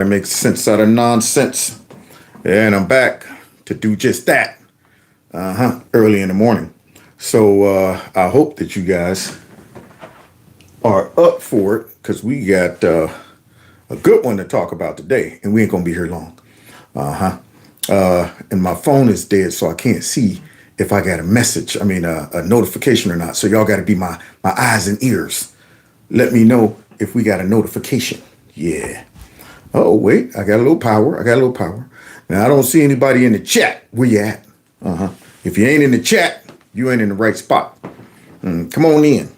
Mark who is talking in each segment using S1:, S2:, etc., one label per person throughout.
S1: That makes sense out of nonsense. And I'm back to do just that. Early in the morning. So I hope that you guys are up for it because we got a good one to talk about today, and we ain't gonna be here long. And my phone is dead, so I can't see if I got a message. I mean, a notification or not. So y'all got to be my eyes and ears. Let me know if we got a notification. Yeah. Oh, wait, I got a little power. Now, I don't see anybody in the chat. Where you at? If you ain't in the chat, you ain't in the right spot. Come on in.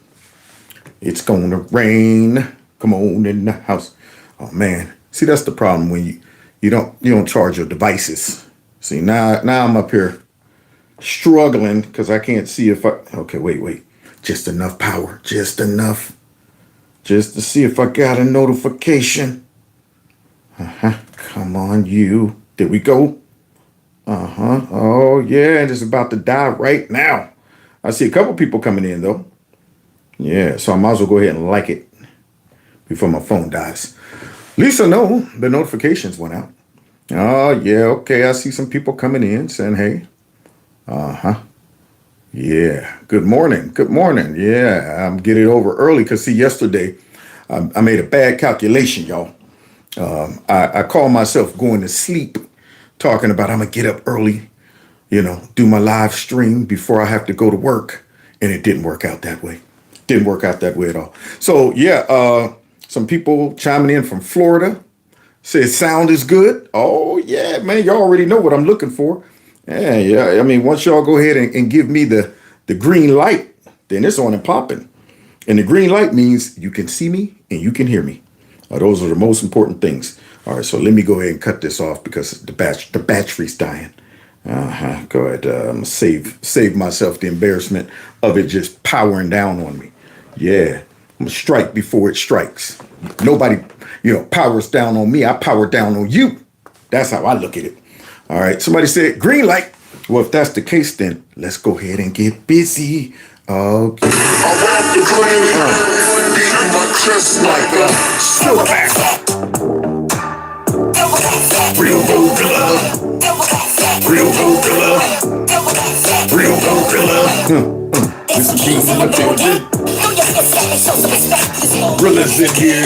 S1: It's gonna rain. Come on in the house. Oh, man. See, that's the problem when you don't charge your devices. See, now I'm up here struggling because I can't see if okay, wait. Just enough power. Just enough. Just to see if I got a notification. Come on, you. There we go. Oh, yeah, it's about to die right now. I see a couple people coming in, though. Yeah, so I might as well go ahead and like it before my phone dies. At least I know the notifications went out. Oh, yeah, okay, I see some people coming in saying, hey. Yeah, good morning. Yeah, I'm getting over early because, see, yesterday I made a bad calculation, y'all. I call myself going to sleep, talking about I'm going to get up early, do my live stream before I have to go to work. And it didn't work out that way. Didn't work out that way at all. So, yeah, some people chiming in from Florida says sound is good. Oh, yeah, man, y'all already know what I'm looking for. Yeah. I mean, once y'all go ahead and give me the green light, then it's on and popping. And the green light means you can see me and you can hear me. Those are the most important things. All right, so let me go ahead and cut this off because the battery's dying. Go ahead. I'm gonna save myself the embarrassment of it just powering down on me. Yeah, I'm gonna strike before it strikes. Nobody, powers down on me. I power down on you. That's how I look at it. All right, somebody said green light. Well, if that's the case, then let's go ahead and get busy. Okay. I wrap the green, beating my chest like a silverback. Real gorilla. Real gorilla. This is me in the building. Gorillas in here.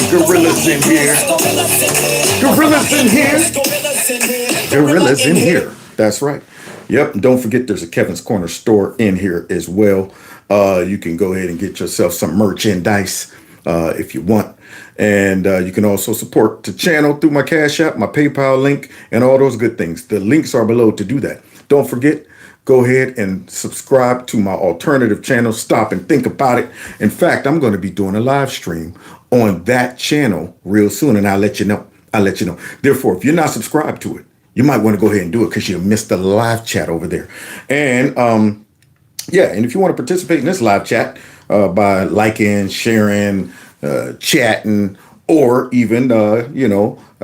S1: Gorillas in here. That's right. Yep. And don't forget there's a Kevin's Corner store in here as well. You can go ahead and get yourself some merchandise if you want. And you can also support the channel through my Cash App, my PayPal link, and all those good things. The links are below to do that. Don't forget, go ahead and subscribe to my alternative channel. Stop and think about it. In fact, I'm going to be doing a live stream on that channel real soon, and I'll let you know. Therefore, if you're not subscribed to it, you might want to go ahead and do it because you missed the live chat over there. And yeah, and if you want to participate in this live chat by liking, sharing, chatting, or even,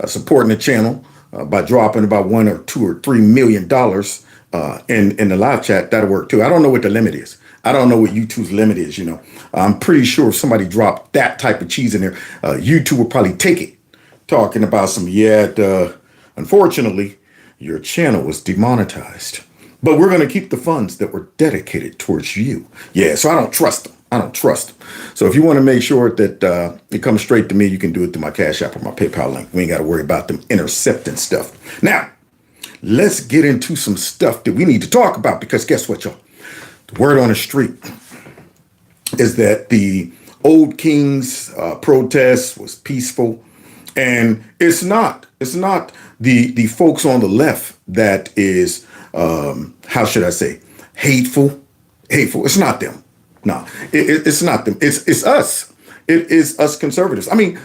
S1: supporting the channel by dropping about $1 or $2 or $3 million in the live chat, that'll work too. I don't know what the limit is. I don't know what YouTube's limit is, I'm pretty sure if somebody dropped that type of cheese in there, YouTube would probably take it. Talking about unfortunately, your channel was demonetized. But we're going to keep the funds that were dedicated towards you. Yeah, so I don't trust them. So if you want to make sure that it comes straight to me, you can do it through my Cash App or my PayPal link. We ain't got to worry about them intercepting stuff. Now, let's get into some stuff that we need to talk about because guess what, y'all? The word on the street is that the Old Kings protest was peaceful. And it's not the folks on the left that is, how should I say, hateful. It's not them. No, it's not them. It's us. It is us conservatives. I mean,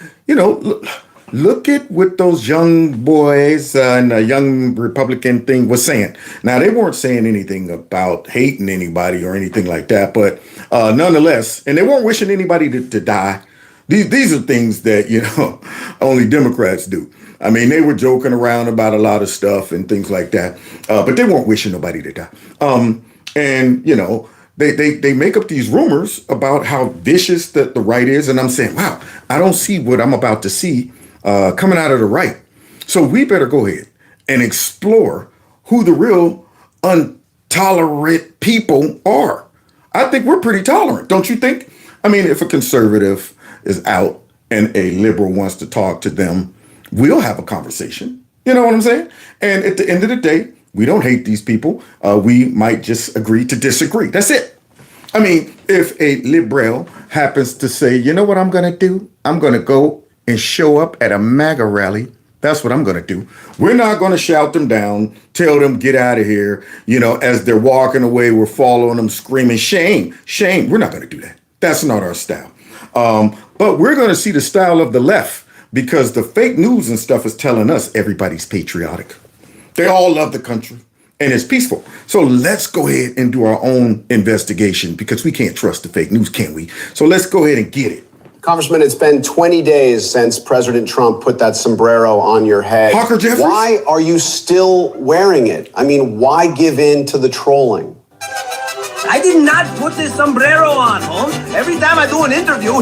S1: look at what those young boys and the young Republican thing was saying. Now, they weren't saying anything about hating anybody or anything like that, but nonetheless, and they weren't wishing anybody to die. These are things that, only Democrats do. I mean, they were joking around about a lot of stuff and things like that, but they weren't wishing nobody to die. And, they make up these rumors about how vicious the right is. And I'm saying, wow, I don't see what I'm about to see coming out of the right. So we better go ahead and explore who the real intolerant people are. I think we're pretty tolerant, don't you think? I mean, if a conservative is out and a liberal wants to talk to them, we'll have a conversation. You know what I'm saying? And at the end of the day, we don't hate these people. We might just agree to disagree. That's it. I mean, if a liberal happens to say, you know what I'm going to do? I'm going to go and show up at a MAGA rally. That's what I'm going to do. We're not going to shout them down, tell them get out of here. You know, as they're walking away, we're following them screaming, shame, shame. We're not going to do that. That's not our style. But we're going to see the style of the left because the fake news and stuff is telling us everybody's patriotic. They all love the country and it's peaceful. So let's go ahead and do our own investigation because we can't trust the fake news, can we? So let's go ahead and get it.
S2: Congressman, it's been 20 days since President Trump put that sombrero on your head.
S1: Parker Jeffries?
S2: Why are you still wearing it? I mean, why give in to the trolling?
S3: I did not put this sombrero on, Holmes. Every time I do an interview,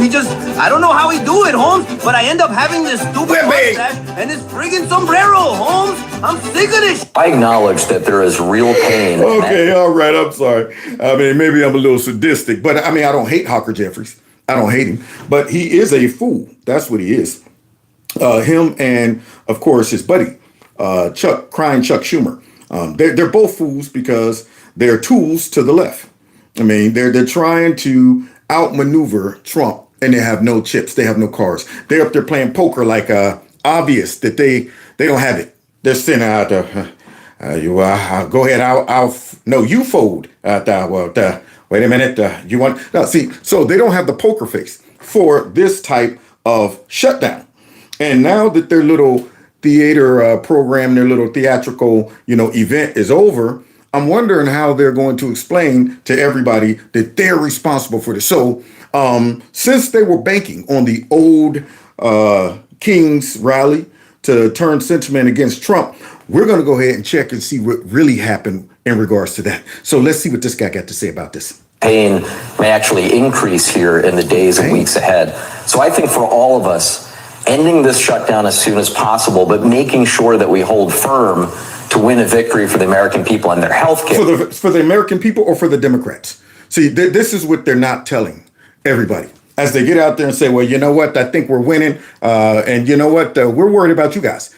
S3: I don't know how he do it, Holmes, but I end up having this stupid mustache and this friggin' sombrero, Holmes. I'm sick of this.
S4: I acknowledge that there is real pain.
S1: Okay, all right, I'm sorry. I mean, maybe I'm a little sadistic, but I mean, I don't hate Parker Jeffries. I don't hate him, but he is a fool. That's what he is. Him and, of course, his buddy, Chuck Schumer. They're both fools because they're tools to the left. I mean, they're trying to outmaneuver Trump, and they have no chips. They have no cards. They're up there playing poker like obvious that they don't have it. They're sitting out there. Go ahead. No, you fold. Wait a minute. You want? No, see, so they don't have the poker face for this type of shutdown. And now that their little theater program, their little theatrical, event is over, I'm wondering how they're going to explain to everybody that they're responsible for this. So since they were banking on the old Kings rally to turn sentiment against Trump, we're going to go ahead and check and see what really happened in regards to that. So let's see what this guy got to say about this.
S4: Pain may actually increase here in the days and weeks ahead. So I think for all of us, ending this shutdown as soon as possible, but making sure that we hold firm to win a victory for the American people and their health care.
S1: For the American people or for the Democrats? See, this is what they're not telling everybody. As they get out there and say, well, you know what, I think we're winning. And you know what, we're worried about you guys.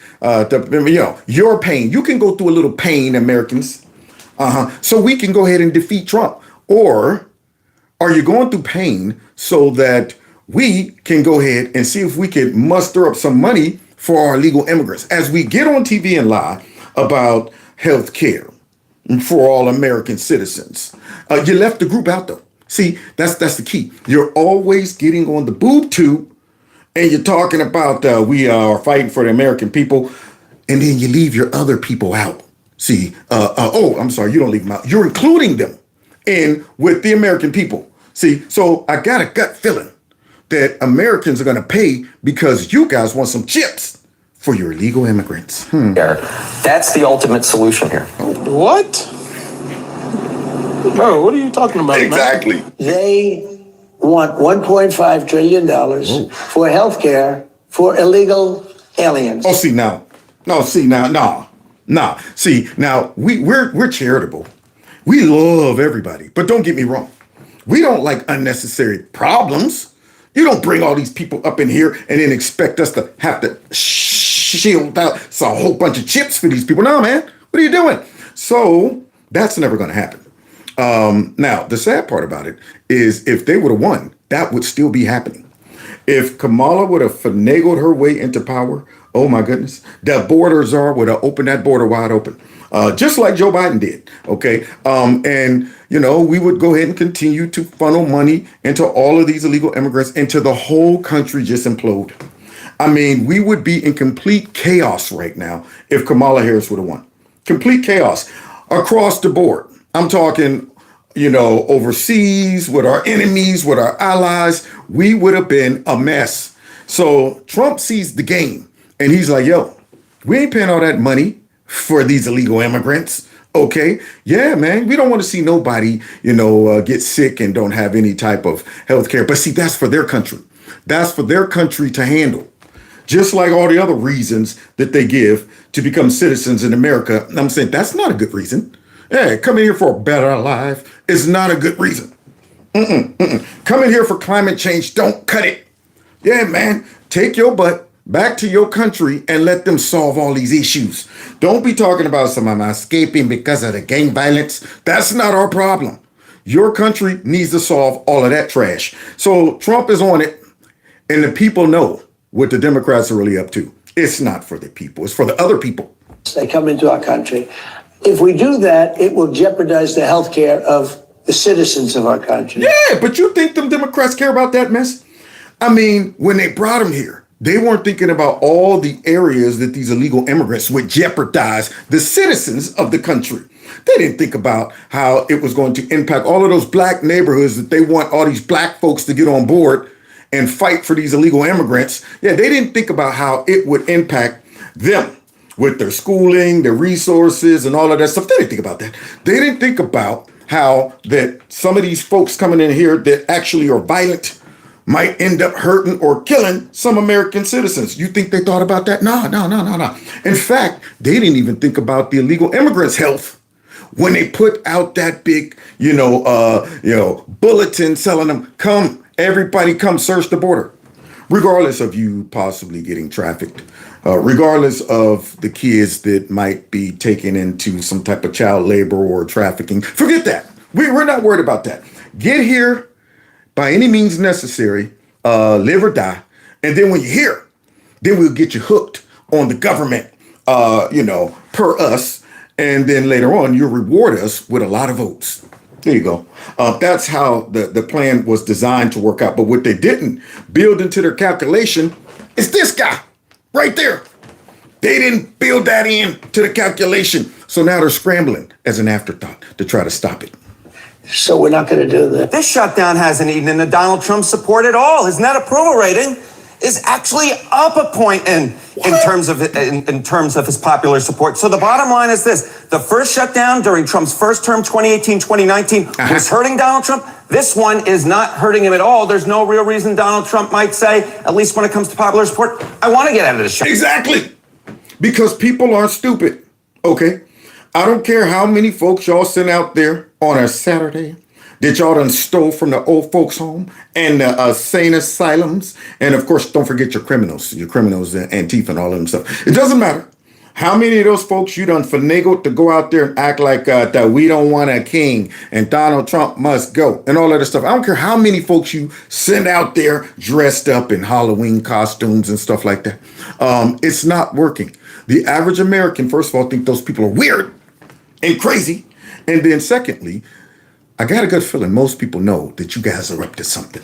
S1: Your pain. You can go through a little pain, Americans. So we can go ahead and defeat Trump. Or are you going through pain so that we can go ahead and see if we can muster up some money for our illegal immigrants? As we get on TV and lie about health care for all American citizens, you left the group out, though. See, that's the key. You're always getting on the boob tube and you're talking about we are fighting for the American people, and then you leave your other people out. See, I'm sorry, you don't leave them out. You're including them in with the American people. See, so I got a gut feeling that Americans are going to pay because you guys want some chips for your illegal immigrants.
S4: That's the ultimate solution here.
S5: What? Bro, what are you talking about?
S1: Exactly.
S5: Man? They want $1.5 trillion for health care for illegal aliens.
S1: Oh, see now. No, see now. No. See, now we're charitable. We love everybody. But don't get me wrong. We don't like unnecessary problems. You don't bring all these people up in here and then expect us to have to shield out a whole bunch of chips for these people. No, man. What are you doing? So that's never going to happen. Now, the sad part about it is if they would have won, that would still be happening. If Kamala would have finagled her way into power, oh my goodness, the border czar would have opened that border wide open, just like Joe Biden did. Okay. And, we would go ahead and continue to funnel money into all of these illegal immigrants into the whole country just implode. I mean, we would be in complete chaos right now if Kamala Harris would have won. Complete chaos across the board. I'm talking, overseas with our enemies, with our allies. We would have been a mess. So Trump sees the game and he's like, yo, we ain't paying all that money for these illegal immigrants. Okay. Yeah, man. We don't want to see nobody, get sick and don't have any type of health care. But see, that's for their country. That's for their country to handle. just like all the other reasons that they give to become citizens in America. And I'm saying that's not a good reason. Yeah, coming here for a better life is not a good reason. Coming here for climate change, don't cut it. Yeah, man, take your butt back to your country and let them solve all these issues. Don't be talking about someone escaping because of the gang violence. That's not our problem. Your country needs to solve all of that trash. So Trump is on it, and the people know what the Democrats are really up to. It's not for the people. It's for the other people.
S5: They come into our country. If we do that, it will jeopardize the health care of the citizens of our country.
S1: Yeah, but you think them Democrats care about that mess? I mean, when they brought them here, they weren't thinking about all the areas that these illegal immigrants would jeopardize the citizens of the country. They didn't think about how it was going to impact all of those black neighborhoods that they want all these black folks to get on board and fight for these illegal immigrants. Yeah, they didn't think about how it would impact them with their schooling, their resources, and all of that stuff. They didn't think about that. They didn't think about how that some of these folks coming in here that actually are violent might end up hurting or killing some American citizens. You think they thought about that? No. In fact, they didn't even think about the illegal immigrants' health when they put out that big, bulletin telling them, come, everybody come search the border. Regardless of you possibly getting trafficked, regardless of the kids that might be taken into some type of child labor or trafficking, forget that. We're not worried about that. Get here by any means necessary, live or die. And then when you're here, then we'll get you hooked on the government, per us. And then later on, you'll reward us with a lot of votes. There you go. That's how the plan was designed to work out. But what they didn't build into their calculation is this guy right there. They didn't build that in to the calculation. So now they're scrambling as an afterthought to try to stop it.
S5: So we're not going to do that.
S3: This shutdown hasn't eaten into Donald Trump's support at all. His net approval rating is actually up a point in terms of his popular support. So the bottom line is this: the first shutdown during Trump's first term, 2018-2019, was hurting Donald Trump. This one is not hurting him at all. There's no real reason Donald Trump might say, at least when it comes to popular support, I want to get out of this shutdown.
S1: Exactly. Because people aren't stupid. Okay. I don't care how many folks y'all send out there on a Saturday that y'all done stole from the old folks home and the sane asylums. And of course, don't forget your criminals, Antifa and all of them stuff. It doesn't matter how many of those folks you done finagled to go out there and act like that we don't want a king and Donald Trump must go and all of that stuff. I don't care how many folks you send out there dressed up in Halloween costumes and stuff like that. It's not working. The average American, first of all, think those people are weird and crazy. And then secondly, I got a good feeling most people know that you guys are up to something.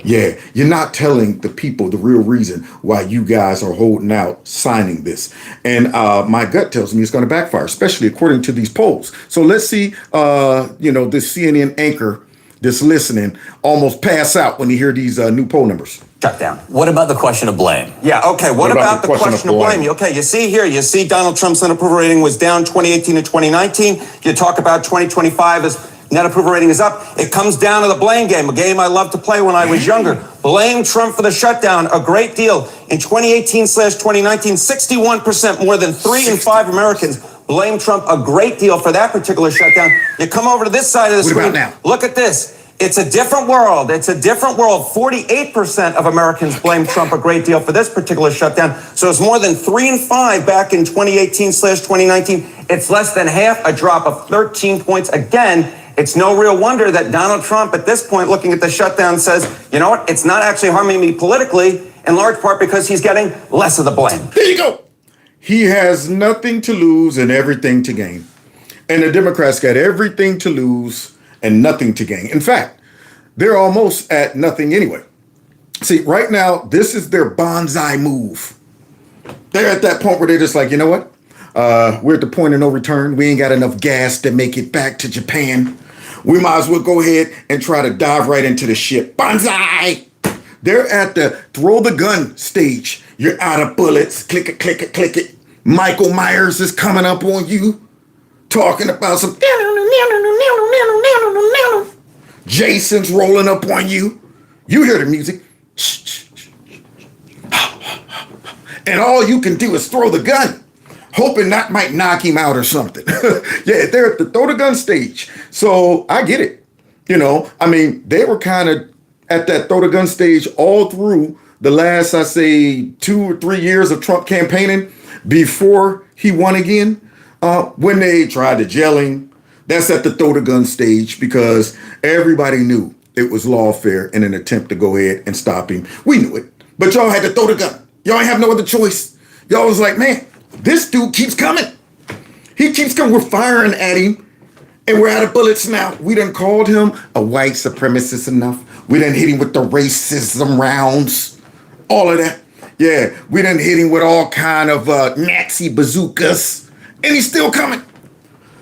S1: Yeah, you're not telling the people the real reason why you guys are holding out signing this. And my gut tells me it's going to backfire, especially according to these polls. So let's see, this CNN anchor that's listening almost pass out when you hear these new poll numbers.
S3: Shutdown.
S4: What about the question of blame?
S3: Yeah, okay, what about the question of blame? Okay, you see Donald Trump's net approval rating was down 2018 to 2019. You talk about 2025 as net approval rating is up. It comes down to the blame game, a game I loved to play when I was younger. Blame Trump for the shutdown, a great deal. In 2018/2019, 61%, more than 3 in 5 Americans blame Trump a great deal for that particular shutdown. You come over to this side of the screen, look at this. It's a different world. 48% of Americans blame Trump a great deal for this particular shutdown. So it's more than 3 in 5 back in 2018/2019. It's less than half, a drop of 13 points. Again, it's no real wonder that Donald Trump at this point, looking at the shutdown, says, you know what, it's not actually harming me politically, in large part because he's getting less of the blame.
S1: There you go. He has nothing to lose and everything to gain. And the Democrats got everything to lose and nothing to gain. In fact, they're almost at nothing anyway. See, right now, this is their bonsai move. They're at that point where they're just like, you know what? We're at the point of no return. We ain't got enough gas to make it back to Japan. We might as well go ahead and try to dive right into the ship. Bonsai! They're at the throw the gun stage. You're out of bullets. Click it, click it, click it. Michael Myers is coming up on you, talking about some. Jason's rolling up on you. You hear the music. And all you can do is throw the gun, hoping that might knock him out or something. Yeah, they're at the throw the gun stage. So I get it. I mean, they were kind of at that throw the gun stage all through the last, I say, 2 or 3 years of Trump campaigning before he won again. When they tried to jail him, that's at the throw the gun stage because everybody knew it was lawfare in an attempt to go ahead and stop him. We knew it, but y'all had to throw the gun. Y'all ain't have no other choice. Y'all was like, man, this dude keeps coming. He keeps coming. We're firing at him. And we're out of bullets now. We done called him a white supremacist enough. We done hit him with the racism rounds. All of that. Yeah, we done hit him with all kind of Nazi bazookas. And he's still coming.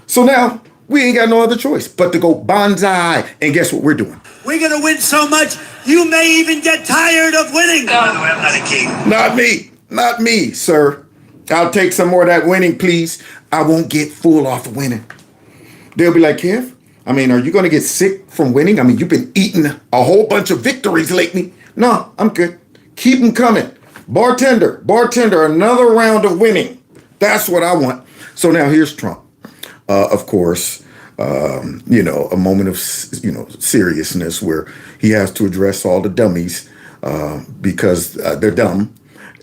S1: So now, we ain't got no other choice but to go bonsai. And guess what we're doing?
S6: We're going to win so much, you may even get tired of winning. No, I'm not a king.
S1: Not me. Not me, sir. I'll take some more of that winning, please. I won't get full off of winning. They'll be like, Kev, I mean, are you going to get sick from winning? I mean, you've been eating a whole bunch of victories lately. No, I'm good. Keep them coming. Bartender, another round of winning. That's what I want. So now here's Trump. Of course, a moment of, seriousness where he has to address all the dummies because they're dumb.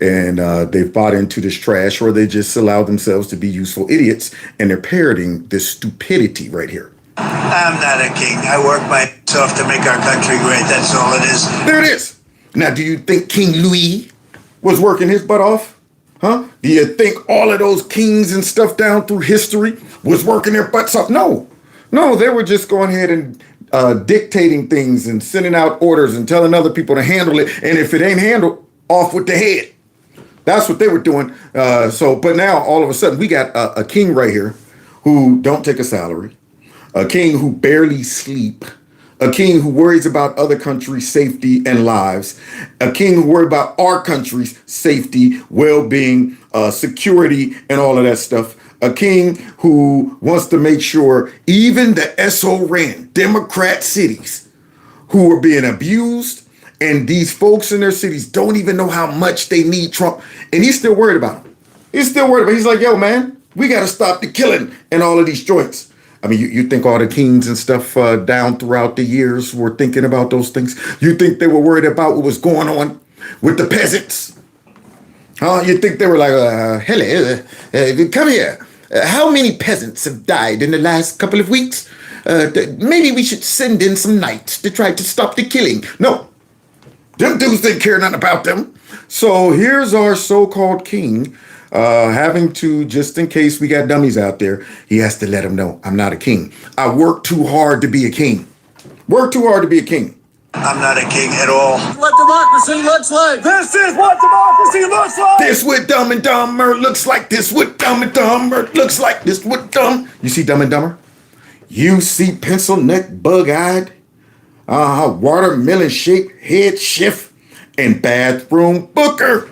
S1: And they've bought into this trash, or they just allow themselves to be useful idiots, and they're parroting this stupidity right here.
S6: I'm not a king. I work myself to make our country great. That's all it is.
S1: There it is. Now, do you think King Louis was working his butt off? Huh? Do you think all of those kings and stuff down through history was working their butts off? No, they were just going ahead and dictating things and sending out orders and telling other people to handle it. And if it ain't handled, off with the head. That's what they were doing. But now all of a sudden we got a king right here who don't take a salary, a king who barely sleep, a king who worries about other countries' safety and lives, a king who worries about our country's safety, well-being, security, and all of that stuff. A king who wants to make sure even the SORN, Democrat cities, who are being abused, and these folks in their cities don't even know how much they need Trump. And he's still worried about them. He's like, yo, man, we got to stop the killing in all of these joints. I mean, you think all the kings and stuff down throughout the years were thinking about those things? You think they were worried about what was going on with the peasants? Huh? You think they were like, hello, come here. How many peasants have died in the last couple of weeks? Maybe we should send in some knights to try to stop the killing. No. Them dudes didn't care nothing about them. So here's our so-called king having to, just in case we got dummies out there, he has to let them know, I'm not a king. I work too hard to be a king. Work too hard to be a king.
S6: I'm not a king at all.
S3: What democracy looks like.
S6: This is what democracy looks like.
S1: This what Dumb and Dumber looks like. This what Dumb and Dumber looks like. This what Dumb. You see Dumb and Dumber? You see pencil neck, bug-eyed, watermelon-shaped head shift, and bathroom booker.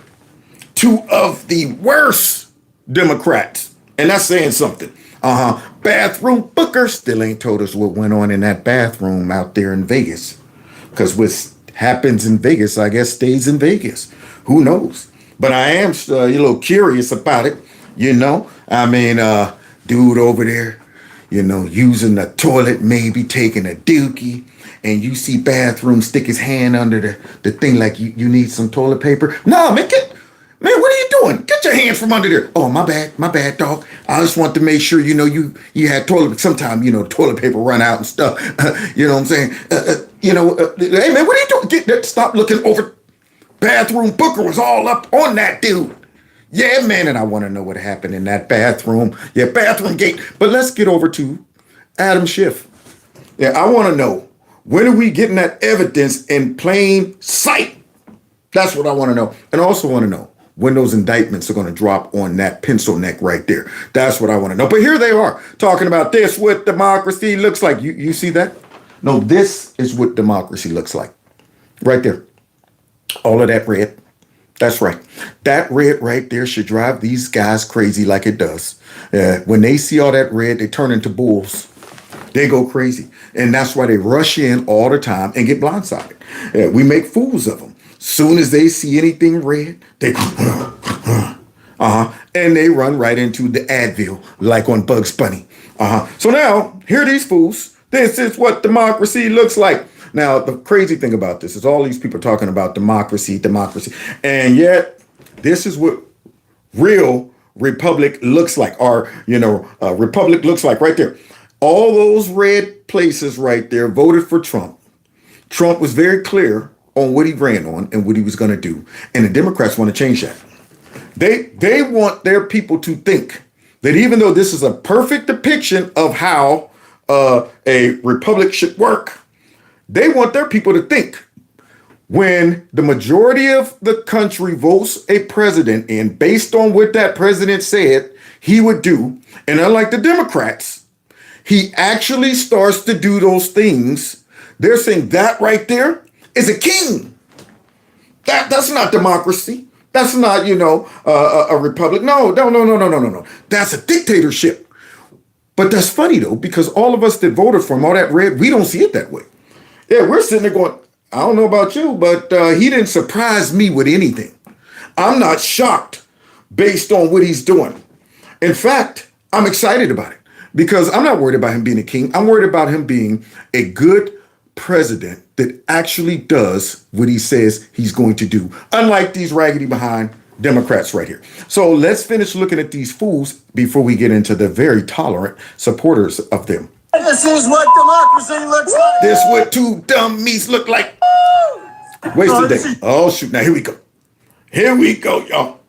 S1: Two of the worst Democrats. And that's saying something. Bathroom booker still ain't told us what went on in that bathroom out there in Vegas. Because what happens in Vegas, I guess, stays in Vegas. Who knows? But I am a little curious about it. I mean, dude over there, using the toilet, maybe taking a dookie. And you see bathroom stick his hand under the thing like you need some toilet paper. No, man, what are you doing? Get your hands from under there. Oh, my bad, dog. I just want to make sure, you had toilet, sometime, toilet paper run out and stuff. You know what I'm saying? Hey, man, what are you doing? Stop looking over. Bathroom booker was all up on that dude. Yeah, man, and I want to know what happened in that bathroom. Yeah, bathroom gate. But let's get over to Adam Schiff. Yeah, I want to know. When are we getting that evidence in plain sight? That's what I want to know. And I also want to know when those indictments are going to drop on that pencil neck right there. That's what I want to know. But here they are talking about this, what democracy looks like. You see that? No, this is what democracy looks like. Right there. All of that red. That's right. That red right there should drive these guys crazy like it does. When they see all that red, they turn into bulls. They go crazy. And that's why they rush in all the time and get blindsided. We make fools of them. Soon as they see anything red, they go, And they run right into the Advil, like on Bugs Bunny. So now, here are these fools. This is what democracy looks like. Now, the crazy thing about this is all these people talking about democracy, democracy. And yet, this is what real republic looks like. Our, republic looks like right there. All those red places right there voted for Trump. Trump was very clear on what he ran on and what he was going to do. And the Democrats want to change that. They want their people to think that even though this is a perfect depiction of how a republic should work, they want their people to think when the majority of the country votes a president in based on what that president said he would do, and unlike the Democrats, he actually starts to do those things. They're saying that right there is a king. That's not democracy. That's not, a republic. No. That's a dictatorship. But that's funny, though, because all of us that voted for him, all that red, we don't see it that way. Yeah, we're sitting there going, I don't know about you, but he didn't surprise me with anything. I'm not shocked based on what he's doing. In fact, I'm excited about it because I'm not worried about him being a king. I'm worried about him being a good president that actually does what he says he's going to do, unlike these raggedy behind Democrats right here. So let's finish looking at these fools before we get into the very tolerant supporters of them.
S6: This is what democracy looks like.
S1: This what two dumb meats look like. Wasted day. Oh, shoot. Now, here we go. Here we go, y'all.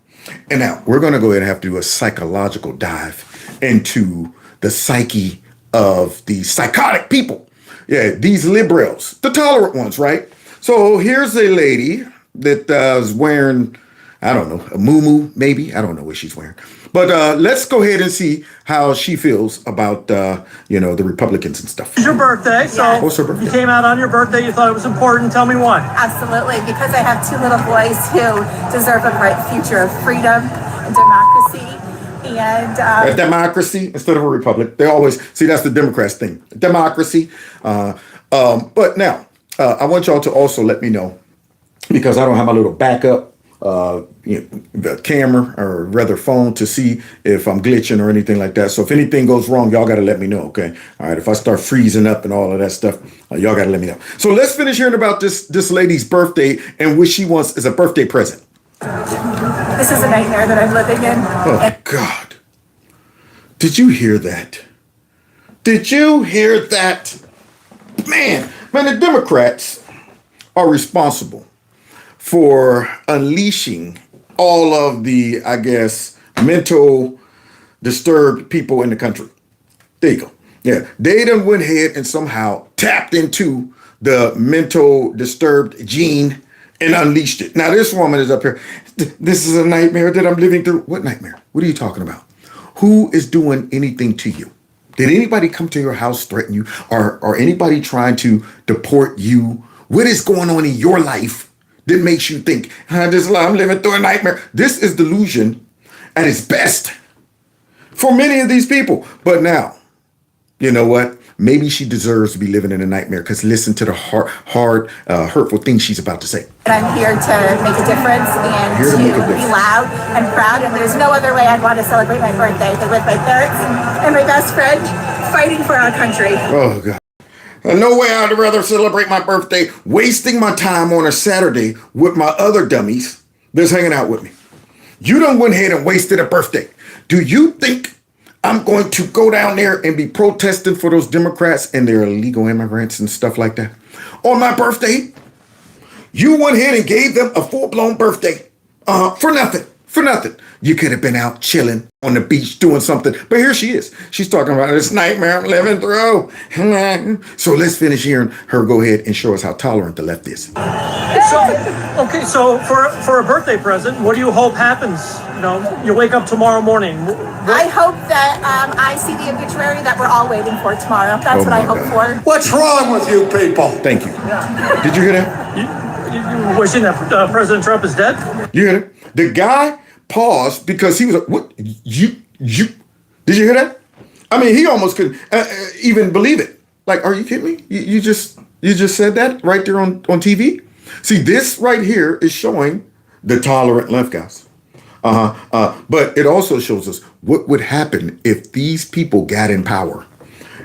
S1: And now we're going to go ahead and have to do a psychological dive into the psyche of these psychotic people. Yeah, these liberals, the tolerant ones, right? So here's a lady that is wearing, I don't know, a muumuu, maybe. I don't know what she's wearing. But let's go ahead and see how she feels about, the Republicans and stuff.
S7: It's your birthday, so
S1: What's her birthday?
S7: You came out on your birthday. You thought it was important. Tell me why.
S8: Absolutely, because I have two little boys who deserve a bright future of freedom and democracy. And
S1: democracy instead of a republic. They always see that's the Democrats thing. Democracy. But now I want y'all to also let me know, because I don't have my little backup the camera or rather phone to see if I'm glitching or anything like that. So if anything goes wrong, y'all got to let me know. Okay. All right. If I start freezing up and all of that stuff, y'all got to let me know. So let's finish hearing about this lady's birthday and what she wants as a birthday present.
S8: this is a nightmare that I'm living in.
S1: Oh, God. Did you hear that? Did you hear that? Man, the Democrats are responsible for unleashing all of the, I guess, mental disturbed people in the country. There you go. Yeah, they done went ahead and somehow tapped into the mental disturbed gene and unleashed it. Now, this woman is up here. This is a nightmare that I'm living through. What nightmare? What are you talking about? Who is doing anything to you? Did anybody come to your house, threaten you, or anybody trying to deport you? What is going on in your life that makes you think, I'm living through a nightmare? This is delusion at its best for many of these people. But now, you know what? Maybe she deserves to be living in a nightmare, because listen to the hurtful things she's about to say.
S8: And I'm here to make a difference and to be loud and proud. And there's no other way I'd want to celebrate my birthday than with my parents and my best friend fighting for our country.
S1: Oh, God. No way I'd rather celebrate my birthday wasting my time on a Saturday with my other dummies that's hanging out with me. You done went ahead and wasted a birthday. Do you think I'm going to go down there and be protesting for those Democrats and their illegal immigrants and stuff like that on my birthday? You went ahead and gave them a full-blown birthday for nothing. For nothing. You could have been out chilling on the beach doing something. But here she is. She's talking about this nightmare I'm living through. So let's finish hearing her go ahead and show us how tolerant the left is.
S7: So for a birthday present, what do you hope happens? You wake up tomorrow morning.
S8: I hope that I see the obituary that we're all waiting for tomorrow. That's what I hope for.
S6: What's wrong with you people?
S1: Thank you. Did you hear that?
S7: You wishing that President Trump is dead?
S1: You hear it? The guy paused because he was like, what? You? Did you hear that? I mean, he almost couldn't even believe it. Like, are you kidding me? You just said that right there on TV? See, this right here is showing the tolerant left, guys. But it also shows us what would happen if these people got in power.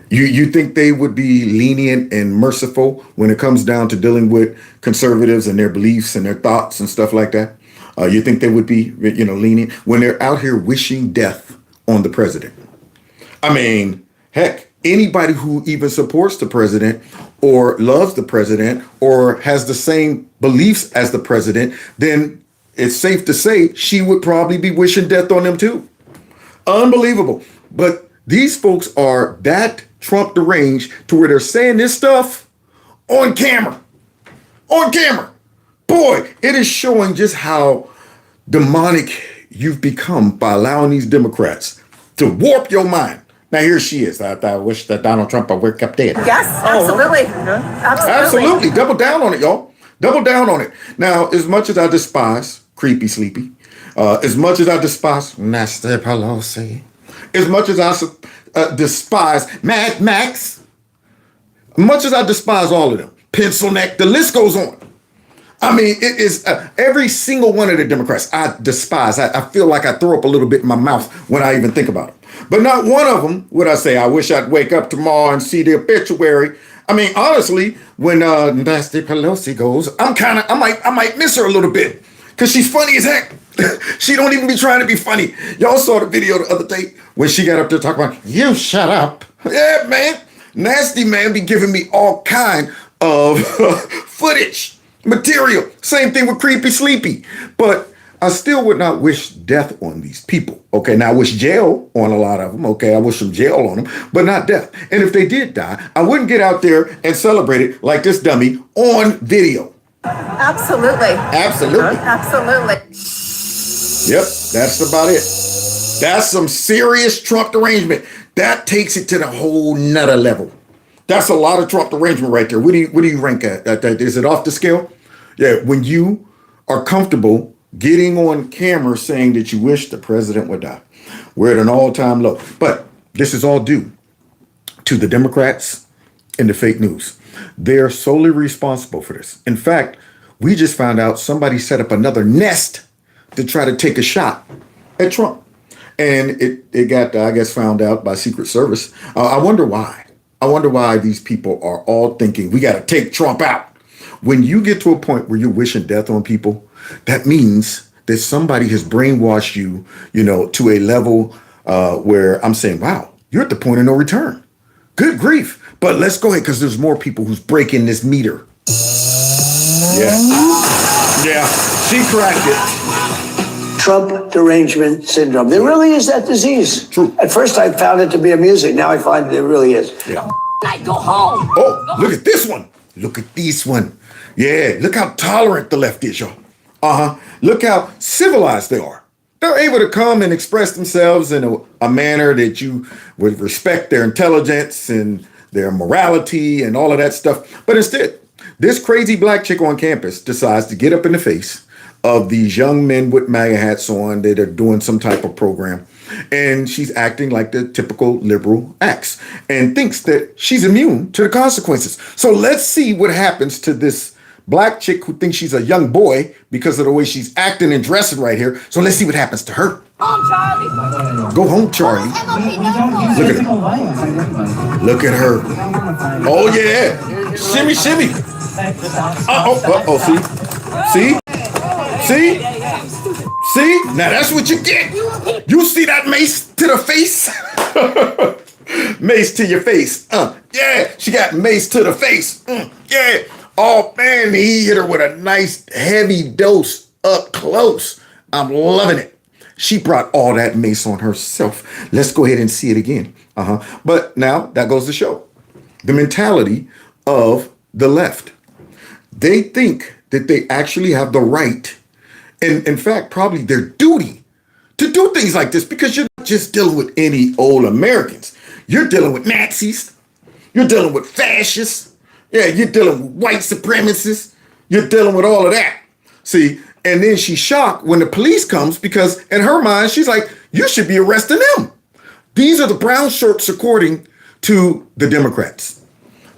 S1: You think they would be lenient and merciful when it comes down to dealing with conservatives and their beliefs and their thoughts and stuff like that? You think they would be, lenient when they're out here wishing death on the president? I mean, heck, anybody who even supports the president or loves the president or has the same beliefs as the president, then it's safe to say she would probably be wishing death on them too. Unbelievable. But these folks are that Trump deranged to where they're saying this stuff on camera. On camera. Boy, it is showing just how demonic you've become by allowing these Democrats to warp your mind. Now here she is. I wish that Donald Trump would kept dead.
S8: Yes, absolutely. Absolutely.
S1: Absolutely. Double down on it, y'all. Double down on it. Now, as much as I despise Creepy Sleepy, as much as I despise Nasty Pelosi, as much as I despise Mad Max, much as I despise all of them, Pencil Neck, the list goes on. I mean, it is every single one of the Democrats I despise. I feel like I throw up a little bit in my mouth when I even think about them. But not one of them would I say, I wish I'd wake up tomorrow and see the obituary. I mean, honestly, when Nasty Pelosi goes, I might miss her a little bit because she's funny as heck. She don't even be trying to be funny. Y'all saw the video the other day when she got up there talking about, you shut up. Yeah, man. Nasty man be giving me all kind of footage, material. Same thing with Creepy Sleepy. But I still would not wish death on these people. Okay, now I wish jail on a lot of them. Okay, I wish some jail on them, but not death. And if they did die, I wouldn't get out there and celebrate it like this dummy on video.
S8: Absolutely.
S1: Absolutely.
S8: Absolutely.
S1: Yep, that's about it. That's some serious Trump derangement. That takes it to the whole nother level. That's a lot of Trump derangement right there. What do you rank at? Is it off the scale? Yeah, when you are comfortable getting on camera saying that you wish the president would die. We're at an all-time low. But this is all due to the Democrats and the fake news. They're solely responsible for this. In fact, we just found out somebody set up another nest to try to take a shot at Trump. And it got, I guess, found out by Secret Service. I wonder why. I wonder why these people are all thinking we got to take Trump out. When you get to a point where you're wishing death on people, that means that somebody has brainwashed you, to a level where I'm saying, wow, you're at the point of no return. Good grief. But let's go ahead because there's more people who's breaking this meter. Yeah, she cracked it.
S5: Trump derangement syndrome. There really is that disease.
S1: True.
S5: At first I found it to be amusing. Now I find there really is.
S1: Yeah.
S8: I go home.
S1: Oh, look at this one. Look at this one. Yeah, look how tolerant the left is, y'all. Look how civilized they are. They're able to come and express themselves in a manner that you would respect their intelligence and their morality and all of that stuff. But instead, this crazy black chick on campus decides to get up in the face of these young men with MAGA hats on that are doing some type of program. And she's acting like the typical liberal acts and thinks that she's immune to the consequences. So let's see what happens to this black chick who thinks she's a young boy because of the way she's acting and dressing right here. So let's see what happens to her.
S8: Home, Charlie.
S1: Go home, Charlie. Look at her. Look at her. Oh, yeah. Shimmy, shimmy. See? See? Now that's what you get. You see that mace to the face? Mace to your face. Yeah, she got mace to the face. Yeah. Oh, man, he hit her with a nice heavy dose up close. I'm loving it. She brought all that mace on herself. Let's go ahead and see it again. But now that goes to show the mentality of the left. They think that they actually have the right, and in fact, probably their duty to do things like this because you're not just dealing with any old Americans. You're dealing with Nazis. You're dealing with fascists. Yeah, you're dealing with white supremacists. You're dealing with all of that. See, and then she's shocked when the police comes because in her mind, she's like, you should be arresting them. These are the brown shirts according to the Democrats.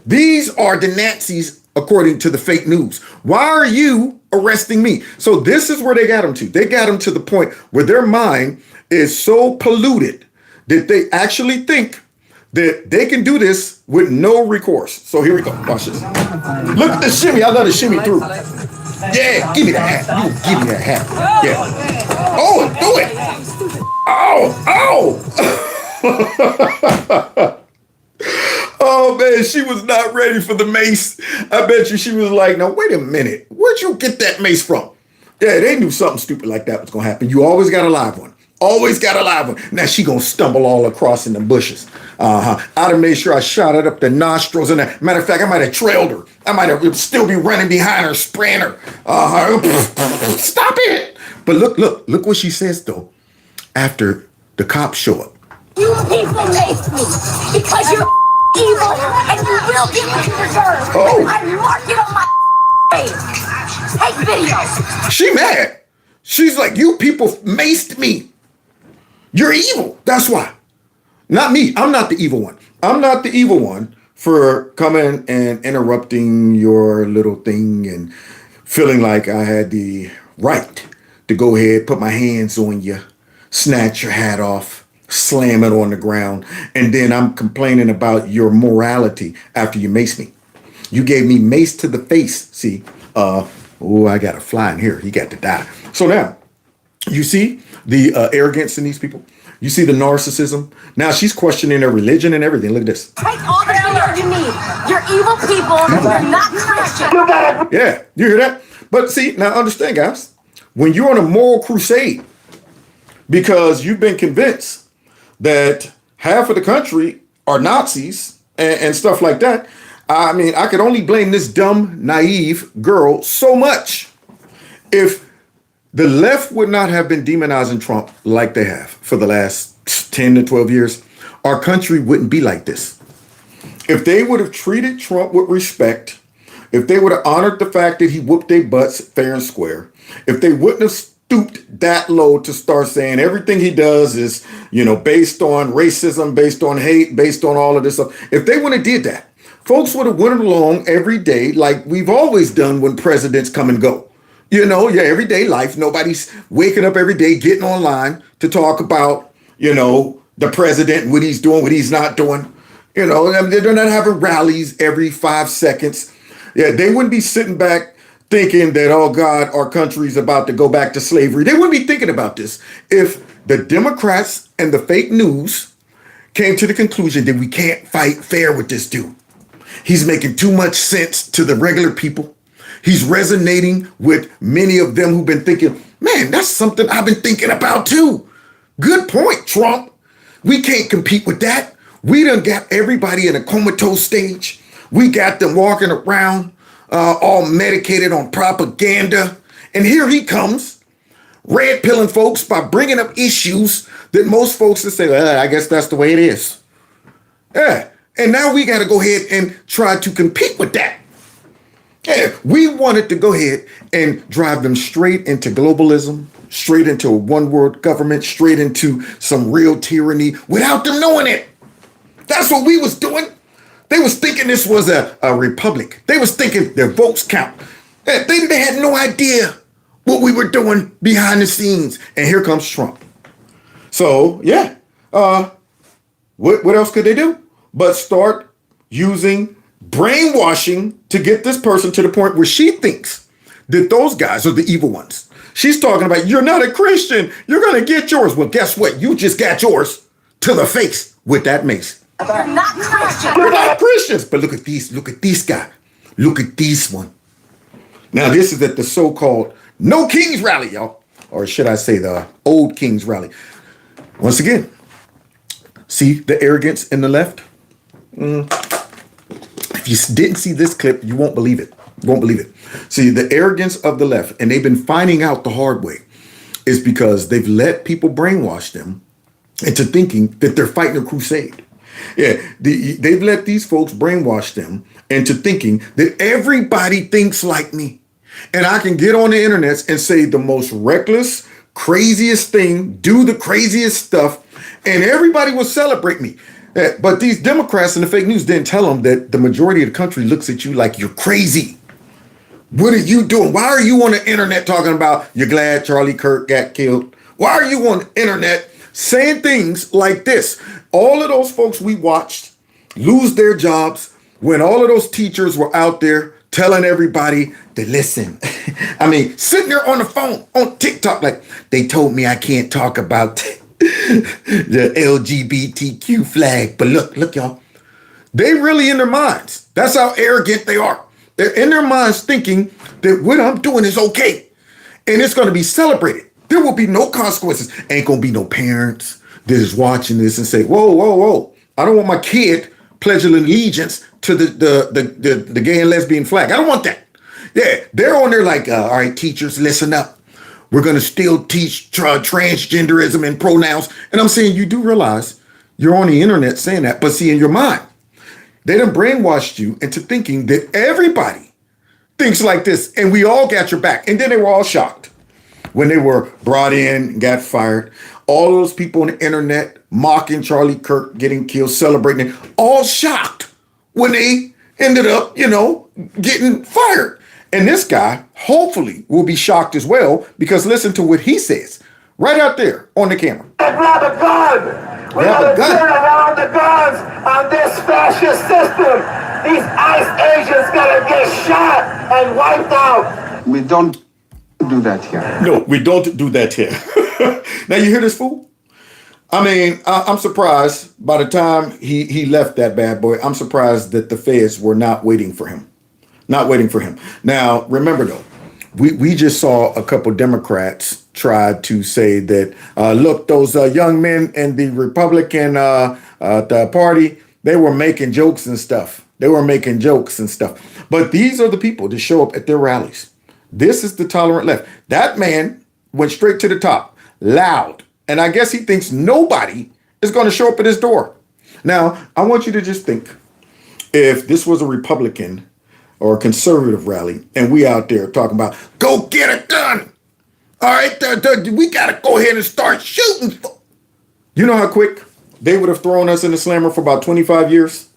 S1: These are the Nazis according to the fake news. Why are you arresting me. So this is where they got them to. They got them to the point where their mind is so polluted that they actually think that they can do this with no recourse. So here we go. Watch this. Look at the shimmy. I love the shimmy through. Yeah, give me that hat. You give me that hat. Yeah. Oh, do it. Oh. Oh man, she was not ready for the mace. I bet you she was like, now wait a minute. Where'd you get that mace from? Yeah, they knew something stupid like that was gonna happen. You always got a live one. Always got a live one. Now she gonna stumble all across in the bushes. I'd have made sure I shot it up the nostrils. And matter of fact, I might have trailed her. I might have still be running behind her, spraying her. Stop it! But look what she says though. After the cops show up.
S8: You people make me because you're evil and you will get what you deserve.
S1: Oh.
S8: I mark it on my face. Take videos.
S1: She mad. She's like, you people maced me. You're evil. That's why. Not me. I'm not the evil one. I'm not the evil one for coming and interrupting your little thing and feeling like I had the right to go ahead, put my hands on you, snatch your hat off, slam it on the ground, and then I'm complaining about your morality after you maced me. You gave me mace to the face. See, I got a fly in here. He got to die. So now, you see the arrogance in these people. You see the narcissism. Now she's questioning their religion and everything. Look at this.
S8: Take all the video you need. You're evil people. You're not Christian.
S1: Yeah, you hear that? But see, now understand, guys, when you're on a moral crusade because you've been convinced that half of the country are Nazis and stuff like that, I mean, I could only blame this dumb, naive girl so much. If the left would not have been demonizing Trump like they have for the last 10 to 12 years, our country wouldn't be like this. If they would have treated Trump with respect, if they would have honored the fact that he whooped their butts fair and square, if they wouldn't have stooped that low to start saying everything he does is, based on racism, based on hate, based on all of this stuff, if they wouldn't have did that, folks would have went along every day like we've always done when presidents come and go. Everyday life. Nobody's waking up every day, getting online to talk about, the president, what he's doing, what he's not doing. They're not having rallies every 5 seconds. Yeah, they wouldn't be sitting back thinking that, oh God, our country's about to go back to slavery. They wouldn't be thinking about this if the Democrats and the fake news came to the conclusion that we can't fight fair with this dude. He's making too much sense to the regular people. He's resonating with many of them who've been thinking, man, that's something I've been thinking about too. Good point, Trump. We can't compete with that. We done got everybody in a comatose stage. We got them walking around all medicated on propaganda. And here he comes, red pilling folks by bringing up issues that most folks would say, well, I guess that's the way it is. Yeah. And now we got to go ahead and try to compete with that. Yeah, we wanted to go ahead and drive them straight into globalism, straight into a one-world government, straight into some real tyranny without them knowing it. That's what we was doing. They was thinking this was a republic. They was thinking their votes count. They had no idea what we were doing behind the scenes. And here comes Trump. So, yeah, what else could they do but start using brainwashing to get this person to the point where she thinks that those guys are the evil ones. She's talking about, you're not a Christian. You're going to get yours. Well, guess what? You just got yours to the face with that mace.
S8: You're not Christian.
S1: You're not Christians. But look at these. Look at this guy. Look at this one. Now, this is at the so-called No Kings rally, y'all. Or should I say the Old Kings rally. Once again, see the arrogance in the left? If you didn't see this clip, you won't believe it. You won't believe it. See, the arrogance of the left, and they've been finding out the hard way, is because they've let people brainwash them into thinking that they're fighting a crusade. Yeah, they've let these folks brainwash them into thinking that everybody thinks like me. And I can get on the internet and say the most reckless, craziest thing, do the craziest stuff, and everybody will celebrate me. But these Democrats and the fake news didn't tell them that the majority of the country looks at you like you're crazy. What are you doing? Why are you on the internet talking about you're glad Charlie Kirk got killed? Why are you on the internet saying things like this? All of those folks we watched lose their jobs when all of those teachers were out there telling everybody to listen. I mean, sitting there on the phone, on TikTok, like, they told me I can't talk about the LGBTQ flag. But look, y'all, they really in their minds. That's how arrogant they are. They're in their minds thinking that what I'm doing is okay. And it's going to be celebrated. There will be no consequences. Ain't going to be no parents that is watching this and say, whoa. I don't want my kid pledging allegiance to the gay and lesbian flag. I don't want that. Yeah, they're on there like, all right, teachers, listen up. We're going to still teach transgenderism and pronouns. And I'm saying, you do realize you're on the internet saying that, but see, in your mind, they done brainwashed you into thinking that everybody thinks like this, and we all got your back. And then they were all shocked when they were brought in and got fired. All those people on the internet mocking Charlie Kirk getting killed, celebrating it, all shocked when they ended up, getting fired. And this guy hopefully will be shocked as well, because listen to what he says right out there on the camera.
S9: Grab a gun. We gotta turn around the guns on this fascist system. These ICE agents gotta get shot and wiped out.
S2: We don't do that here.
S1: No, we don't do that here. Now you hear this fool? I mean, I'm surprised by the time he left that bad boy, I'm surprised that the feds were not waiting for him. Not waiting for him. Now, remember though, we just saw a couple Democrats try to say that, look, those young men in the Republican the party, they were making jokes and stuff. But these are the people that show up at their rallies. This is the tolerant left. That man went straight to the top, loud. And I guess he thinks nobody is going to show up at his door. Now, I want you to just think, if this was a Republican or a conservative rally, and we out there talking about, go get it done. All right, we got to go ahead and start shooting. You know how quick they would have thrown us in the slammer for about 25 years?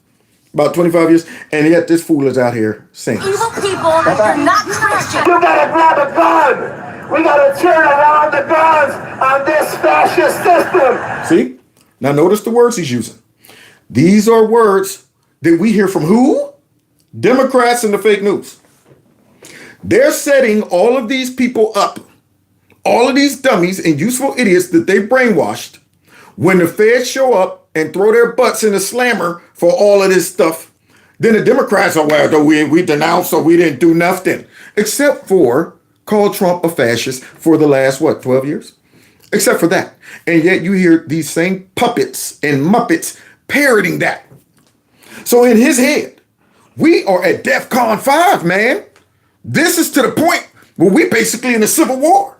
S1: And yet this fool is out here saying this.
S8: Evil people are not Christian.
S9: You gotta grab a gun. We gotta turn around the guns on this fascist system.
S1: See? Now notice the words he's using. These are words that we hear from who? Democrats and the fake news. They're setting all of these people up, all of these dummies and useful idiots that they brainwashed. When the feds show up and throw their butts in the slammer for all of this stuff, then the Democrats are, well, we denounced, so we didn't do nothing. Except for call Trump a fascist for the last, 12 years? Except for that. And yet you hear these same puppets and muppets parroting that. So in his head, we are at DEFCON 5, man. This is to the point where we basically in a civil war.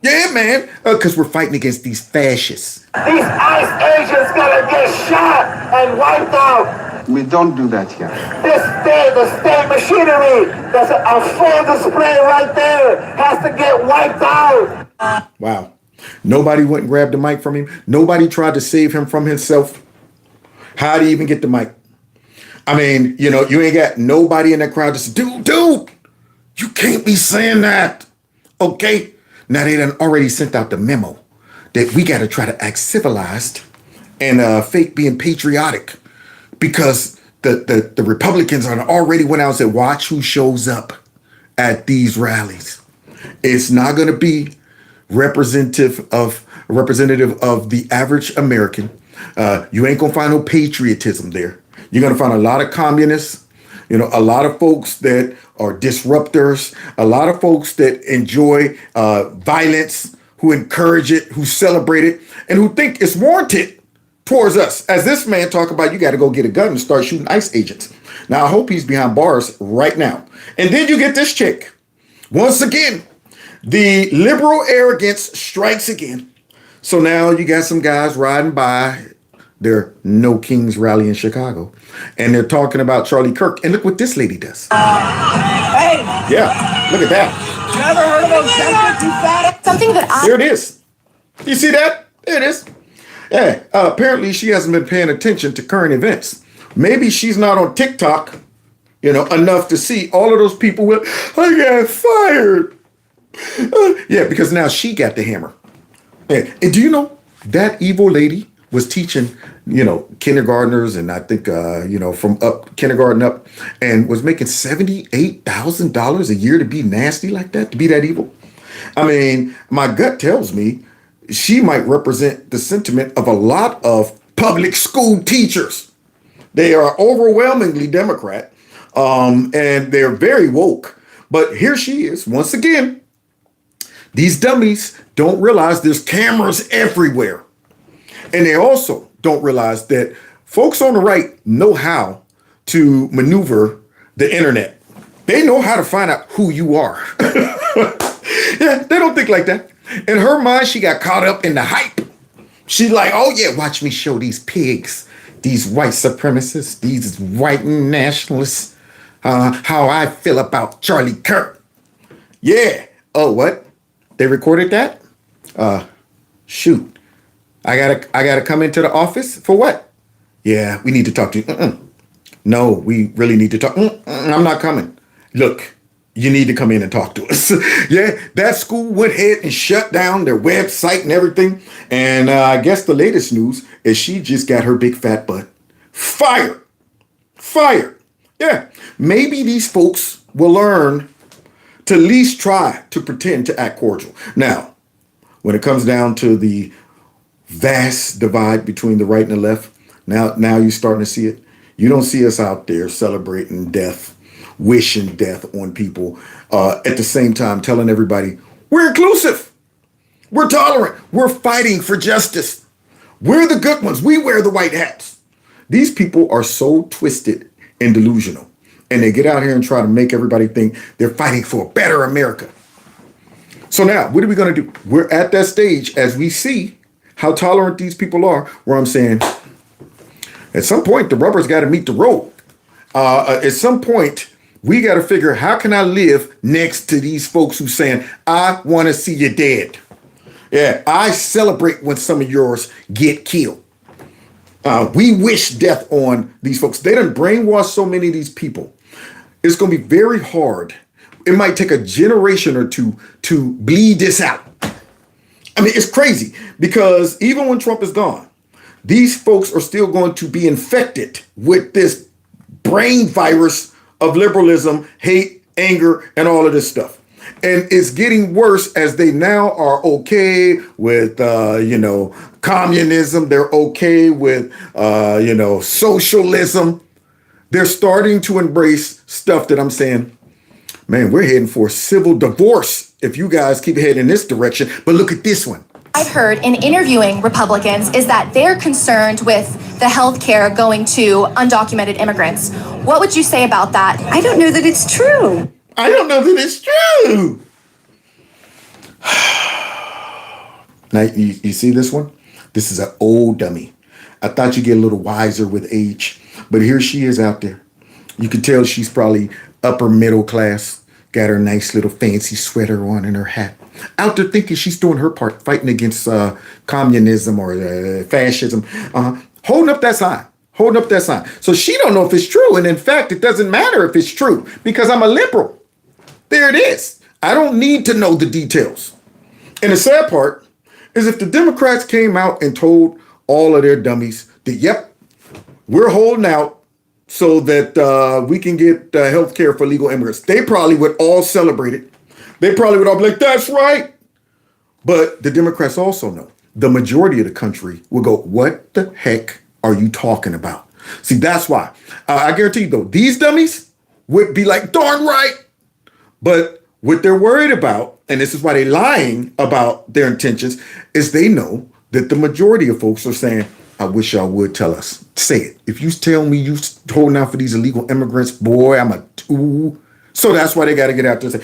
S1: Yeah, man, because we're fighting against these fascists.
S9: These ICE agents gotta get shot and wiped out.
S2: We don't do that here.
S9: The state machinery, that's a full display right there, has to get wiped out.
S1: Wow. Nobody went and grabbed the mic from him. Nobody tried to save him from himself. How'd he even get the mic? I mean, you ain't got nobody in that crowd to say, dude, you can't be saying that. Okay? Now they done already sent out the memo that we got to try to act civilized and fake being patriotic, because the Republicans are already went out and said, watch who shows up at these rallies. It's not going to be representative of the average American. You ain't going to find no patriotism there. You're going to find a lot of communists, a lot of folks that are disruptors, a lot of folks that enjoy violence, who encourage it, who celebrate it, and who think it's warranted towards us. As this man talk about, you got to go get a gun and start shooting ICE agents. Now, I hope he's behind bars right now. And then you get this chick. Once again, the liberal arrogance strikes again. So now you got some guys riding by their No Kings rally in Chicago, and they're talking about Charlie Kirk. And look what this lady does.
S6: Hey!
S1: Yeah, look at that.
S6: You ever heard of those too fat?
S8: Something that I...
S1: Here it is. You see that? There it is. Yeah, apparently she hasn't been paying attention to current events. Maybe she's not on TikTok, enough to see all of those people with, I got fired. Yeah, because now she got the hammer. And do you know that evil lady was teaching, kindergartners and I think, from up kindergarten up and was making $78,000 a year to be nasty like that, to be that evil. I mean, my gut tells me she might represent the sentiment of a lot of public school teachers. They are overwhelmingly Democrat, and they're very woke. But here she is, once again. These dummies don't realize there's cameras everywhere. And they also don't realize that folks on the right know how to maneuver the internet. They know how to find out who you are. Yeah, they don't think like that. In her mind, she got caught up in the hype. She's like, oh yeah, watch me show these pigs, these white supremacists, these white nationalists, how I feel about Charlie Kirk. Yeah. Oh, what? They recorded that? Shoot. I gotta come into the office for what? Yeah, we need to talk to you. No, we really need to talk. I'm not coming. Look, you need to come in and talk to us. Yeah, that school went ahead and shut down their website and everything. And I guess the latest news is she just got her big fat butt fired. Fired. Yeah, maybe these folks will learn to at least try to pretend to act cordial. Now, when it comes down to the vast divide between the right and the left, now you're starting to see it. You don't see us out there celebrating death, wishing death on people, at the same time telling everybody, we're inclusive, we're tolerant, we're fighting for justice. We're the good ones. We wear the white hats. These people are so twisted and delusional. And they get out here and try to make everybody think they're fighting for a better America. So now, what are we going to do? We're at that stage as we see how tolerant these people are, where I'm saying, at some point, the rubber's got to meet the road. At some point, we got to figure, how can I live next to these folks who saying, I want to see you dead? Yeah, I celebrate when some of yours get killed. We wish death on these folks. They done brainwash so many of these people. It's going to be very hard. It might take a generation or two to bleed this out. I mean, it's crazy because even when Trump is gone, these folks are still going to be infected with this brain virus of liberalism, hate, anger, and all of this stuff. And it's getting worse as they now are okay with, communism. They're okay with, socialism. They're starting to embrace stuff that I'm saying, man, we're heading for civil divorce if you guys keep heading in this direction. But look at this one.
S10: I've heard in interviewing Republicans is that they're concerned with the health care going to undocumented immigrants. What would you say about that?
S11: I don't know that it's true.
S1: I don't know that it's true. Now, you see this one? This is an old dummy. I thought you'd get a little wiser with age, but here she is out there. You can tell she's probably upper middle class, got her nice little fancy sweater on and her hat. Out there thinking she's doing her part, fighting against communism or fascism, holding up that sign. Holding up that sign. So she don't know if it's true. And in fact, it doesn't matter if it's true because I'm a liberal. There it is. I don't need to know the details. And the sad part is if the Democrats came out and told all of their dummies that, yep, we're holding out so that we can get health care for legal immigrants, they probably would all celebrate it. They probably would all be like, that's right. But the Democrats also know the majority of the country will go, what the heck are you talking about? See, that's why. I guarantee you, though, these dummies would be like, darn right. But what they're worried about, and this is why they're lying about their intentions, is they know that the majority of folks are saying, I wish y'all would tell us. Say it. If you tell me you holding out for these illegal immigrants, boy, I'm a ooh. So that's why they got to get out there and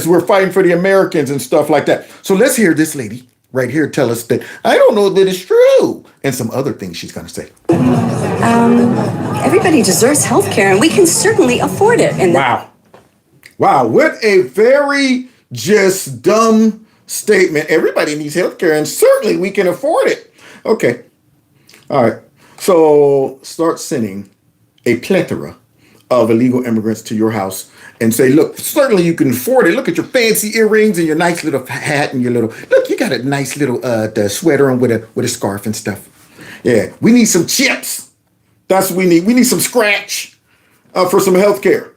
S1: say, we're fighting for the Americans and stuff like that. So let's hear this lady right here tell us that I don't know that it's true. And some other things she's going to say.
S11: Everybody deserves health care, and we can certainly afford it. And
S1: wow. Wow. What a very just dumb statement. Everybody needs health care, and certainly we can afford it. Okay. All right. So start sending a plethora of illegal immigrants to your house and say, look, certainly you can afford it. Look at your fancy earrings and your nice little hat and your little, look, you got a nice little the sweater on with a scarf and stuff. Yeah, we need some chips. That's what we need. We need some scratch for some health care.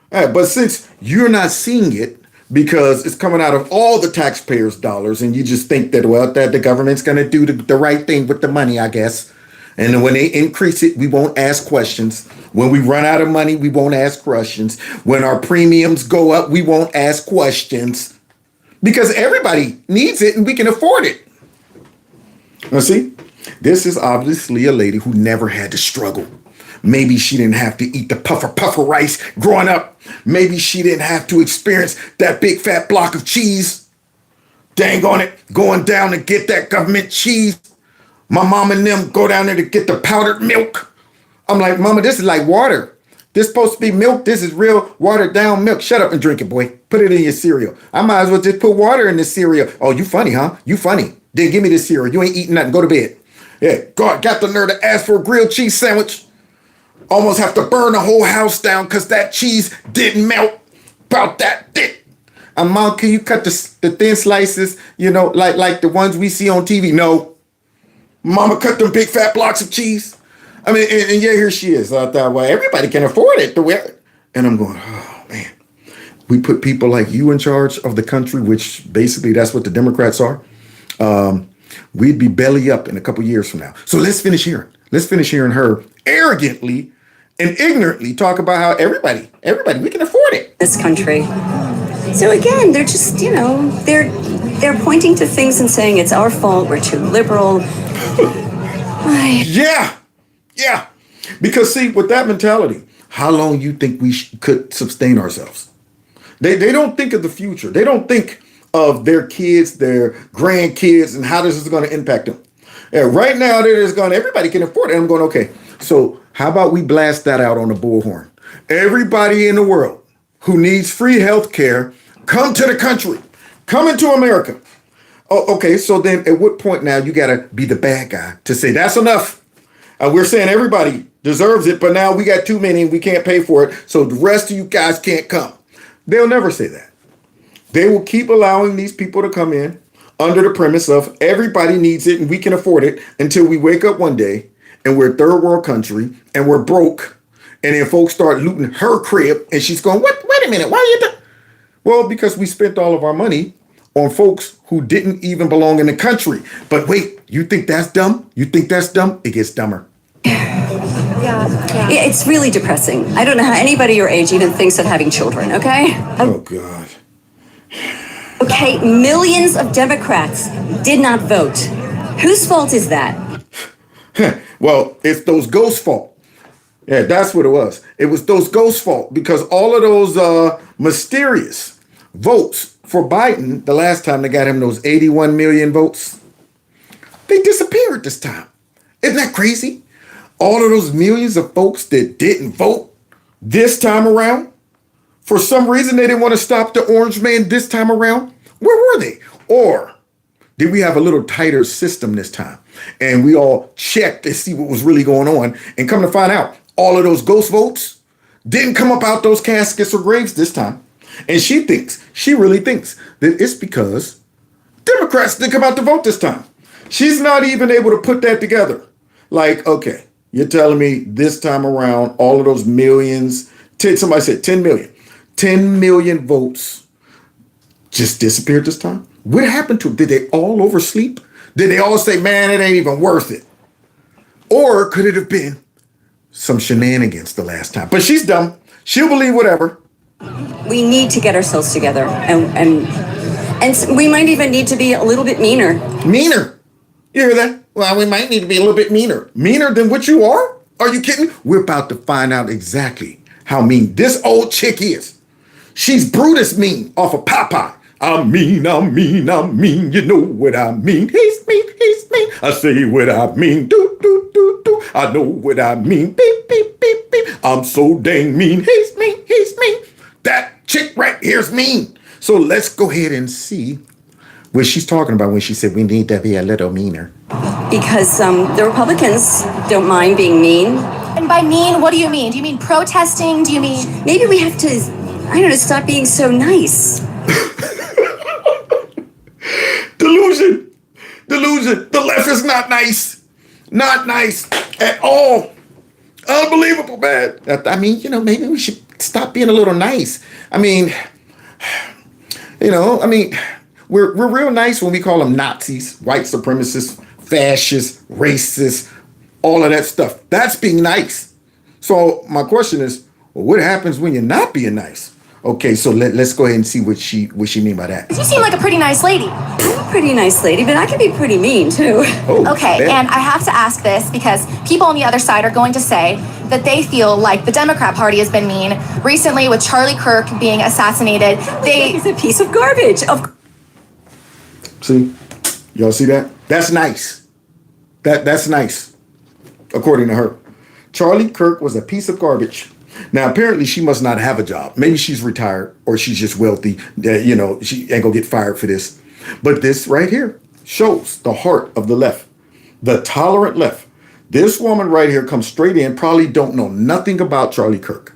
S1: But since you're not seeing it because it's coming out of all the taxpayers' dollars and you just think that, well, that the government's going to do the right thing with the money, I guess. And then when they increase it, we won't ask questions. When we run out of money, we won't ask questions. When our premiums go up, we won't ask questions. Because everybody needs it and we can afford it. Now see, this is obviously a lady who never had to struggle. Maybe she didn't have to eat the puffer rice growing up. Maybe she didn't have to experience that big fat block of cheese. Dang on it, going down to get that government cheese. My mom and them go down there to get the powdered milk. I'm like, Mama, this is like water. This supposed to be milk. This is real watered down milk. Shut up and drink it, boy. Put it in your cereal. I might as well just put water in the cereal. Oh, you funny, huh? You funny. Then give me the cereal. You ain't eating nothing. Go to bed. Yeah, God got the nerve to ask for a grilled cheese sandwich. Almost have to burn the whole house down because that cheese didn't melt. About that thick. Mom, can you cut the thin slices, like the ones we see on TV? No. Mama cut them big fat blocks of cheese. I mean, and yeah, here she is out that way. Everybody can afford it. And I'm going, oh, man. We put people like you in charge of the country, which basically that's what the Democrats are. We'd be belly up in a couple years from now. So let's finish hearing. Let's finish hearing her arrogantly and ignorantly talk about how everybody, we can afford it.
S11: This country. So again, they're just, they're pointing to things and saying it's our fault, we're too liberal. Yeah. Because see, with that mentality, how long you think we could sustain ourselves? They don't think of the future. They don't think of their kids, their grandkids, and how this is going to impact them. Yeah, right now, everybody can afford it. And I'm going, okay, so how about we blast that out on the bullhorn? Everybody in the world who needs free health care, come to the country. Come into America. Oh, okay, so then at what point now you got to be the bad guy to say that's enough? We're saying everybody deserves it, but now we got too many and we can't pay for it, so the rest of you guys can't come. They'll never say that. They will keep allowing these people to come in under the premise of everybody needs it and we can afford it until we wake up one day and we're a third world country and we're broke. And then folks start looting her crib and she's going, what? Wait a minute. Why are you doing? Well, because we spent all of our money on folks who didn't even belong in the country. But wait, you think that's dumb? You think that's dumb? It gets dumber. Yeah, it's really depressing. I don't know how anybody your age even thinks of having children, okay?
S1: Oh, God.
S11: Okay, millions of Democrats did not vote. Whose fault is that?
S1: Well, it's those ghosts' fault. Yeah, that's what it was. It was those ghosts' fault because all of those mysterious votes for Biden, the last time they got him those 81 million votes, they disappeared this time. Isn't that crazy? All of those millions of folks that didn't vote this time around, for some reason they didn't want to stop the orange man this time around. Where were they? Or did we have a little tighter system this time? And we all checked to see what was really going on and come to find out all of those ghost votes didn't come up out those caskets or graves this time. And she really thinks that it's because Democrats didn't come out to vote this time. She's not even able to put that together. Like, okay, you're telling me this time around, all of those millions, somebody said 10 million. 10 million votes just disappeared this time? What happened to them? Did they all oversleep? Did they all say, man, it ain't even worth it? Or could it have been some shenanigans the last time? But she's dumb. She'll believe whatever.
S11: We need to get ourselves together. And we might even need to be a little bit meaner.
S1: Meaner? You hear that? Well, we might need to be a little bit meaner. Meaner than what you are? Are you kidding? We're about to find out exactly how mean this old chick is. She's Brutus mean off of Popeye. I'm mean, you know what I mean. He's mean. I say what I mean, do. I know what I mean, beep, beep, beep, beep. I'm so dang mean, he's mean. That chick right here's mean. So let's go ahead and see what she's talking about when she said we need to be a little meaner.
S11: Because the Republicans don't mind being mean.
S10: And by mean, what do you mean? Do you mean protesting? Do you mean...
S12: Maybe we have to, I don't know, stop being so nice.
S11: Delusion. The left is not nice. Not nice at all. Unbelievable, man. I mean, maybe we should stop being a little nice. I mean, we're real nice when we call them Nazis, white supremacists, fascists, racists, all of that stuff. That's being nice. So my question is, well, what happens when you're not being nice? Okay, so let's go ahead and see what she mean by that.
S10: You seem like a pretty nice lady.
S12: I'm a pretty nice lady, but I can be pretty mean too.
S11: Oh,
S10: okay, and I have to ask this because people on the other side are going to say that they feel like the Democrat Party has been mean. Recently, with Charlie Kirk being assassinated,
S12: He's a piece of garbage.
S11: See? Y'all see that? That's nice. That's nice, according to her. Charlie Kirk was a piece of garbage. Now, apparently, she must not have a job. Maybe she's retired or she's just wealthy. She ain't gonna get fired for this. But this right here shows the heart of the left, the tolerant left. This woman right here comes straight in, probably don't know nothing about Charlie Kirk.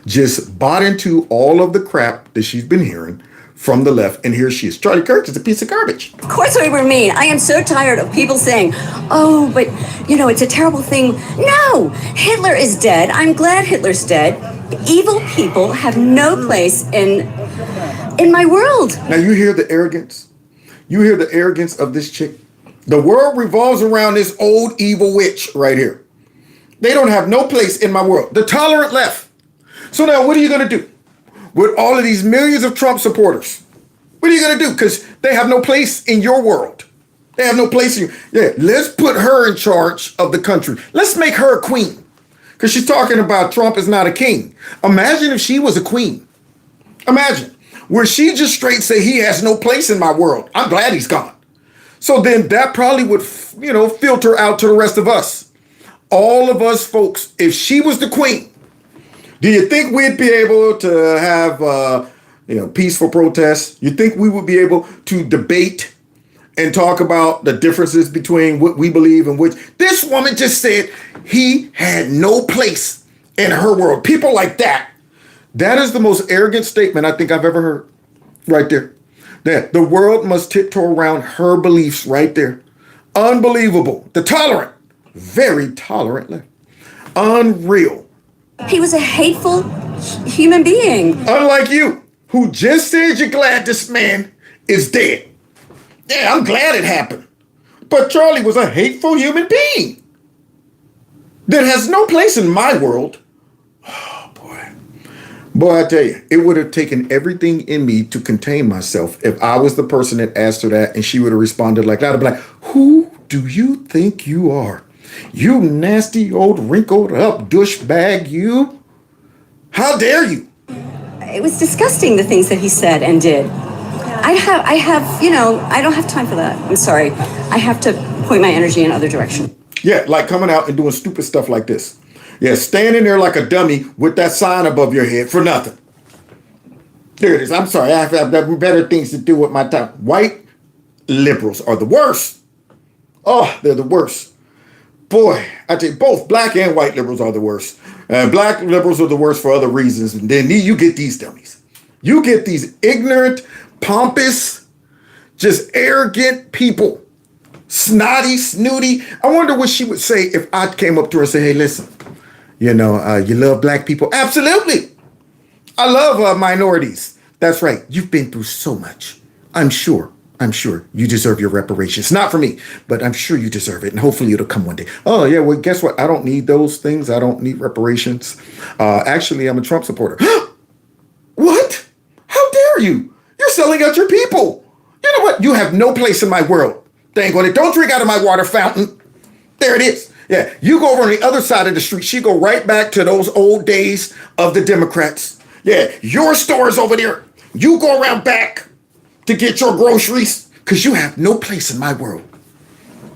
S11: Just bought into all of the crap that she's been hearing from the left. And here she is. Charlie Kirk is a piece of garbage.
S12: Of course we were mean. I am so tired of people saying, oh, but, it's a terrible thing. No, Hitler is dead. I'm glad Hitler's dead. Evil people have no place in my world.
S11: Now you hear the arrogance. You hear the arrogance of this chick. The world revolves around this old evil witch right here. They don't have no place in my world. The tolerant left. So now what are you going to do with all of these millions of Trump supporters? What are you going to do? Because they have no place in your world. They have no place in you. Yeah, let's put her in charge of the country. Let's make her a queen. Because she's talking about Trump is not a king. Imagine if she was a queen. Imagine. Where she just straight say he has no place in my world. I'm glad he's gone. So then that probably would, filter out to the rest of us. All of us folks, if she was the queen, do you think we'd be able to have, peaceful protests? You think we would be able to debate and talk about the differences between what we believe and which? This woman just said he had no place in her world. People like that. That is the most arrogant statement I think I've ever heard. Right there. That the world must tiptoe around her beliefs right there. Unbelievable. The tolerant. Very tolerant. Unreal.
S12: He was a hateful human being.
S11: Unlike you, who just said you're glad this man is dead. Yeah, I'm glad it happened. But Charlie was a hateful human being that has no place in my world. Oh, boy. Boy, I tell you, it would have taken everything in me to contain myself if I was the person that asked her that and she would have responded like that. I'd be like, who do you think you are? You nasty old wrinkled up douchebag, you. How dare you?
S12: It was disgusting, the things that he said and did. I don't have time for that. I'm sorry. I have to point my energy in other direction.
S11: Yeah, like coming out and doing stupid stuff like this. Yeah, standing there like a dummy with that sign above your head for nothing. There it is. I'm sorry. I have better things to do with my time. White liberals are the worst. Oh, they're the worst. Boy, I tell you, both black and white liberals are the worst. Black liberals are the worst for other reasons. And then you get these dummies. You get these ignorant, pompous, just arrogant people. Snotty, snooty. I wonder what she would say if I came up to her and said, hey, listen, you love black people? Absolutely. I love minorities. That's right. You've been through so much. I'm sure you deserve your reparations. Not for me, but I'm sure you deserve it. And hopefully it'll come one day. Oh, yeah. Well, guess what? I don't need those things. I don't need reparations. Actually, I'm a Trump supporter. What? How dare you? You're selling out your people. You know what? You have no place in my world. Dang on it. Don't drink out of my water fountain. There it is. Yeah. You go over on the other side of the street. She go right back to those old days of the Democrats. Yeah. Your store is over there. You go around back to get your groceries because you have no place in my world.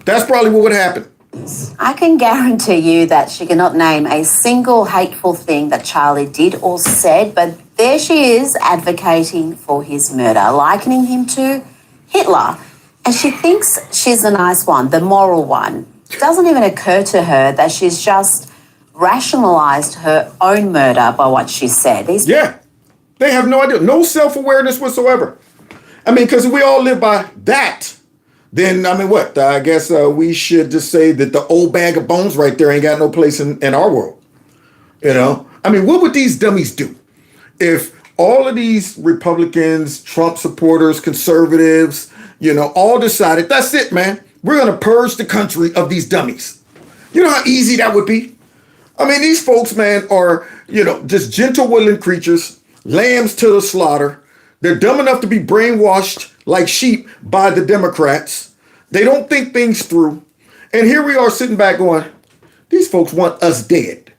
S11: That's probably what would happen.
S13: I can guarantee you that she cannot name a single hateful thing that Charlie did or said, but there she is advocating for his murder, likening him to Hitler. And she thinks she's the nice one, the moral one. It doesn't even occur to her that she's just rationalized her own murder by what she said.
S11: Yeah, they have no idea, no self-awareness whatsoever. I mean, because if we all live by that, then, I mean, what? I guess we should just say that the old bag of bones right there ain't got no place in our world. You know? I mean, what would these dummies do if all of these Republicans, Trump supporters, conservatives, all decided, that's it, man. We're going to purge the country of these dummies. You know how easy that would be? I mean, these folks, man, are, just gentle willing creatures, lambs to the slaughter. They're dumb enough to be brainwashed like sheep by the Democrats. They don't think things through. And here we are sitting back going, these folks want us dead.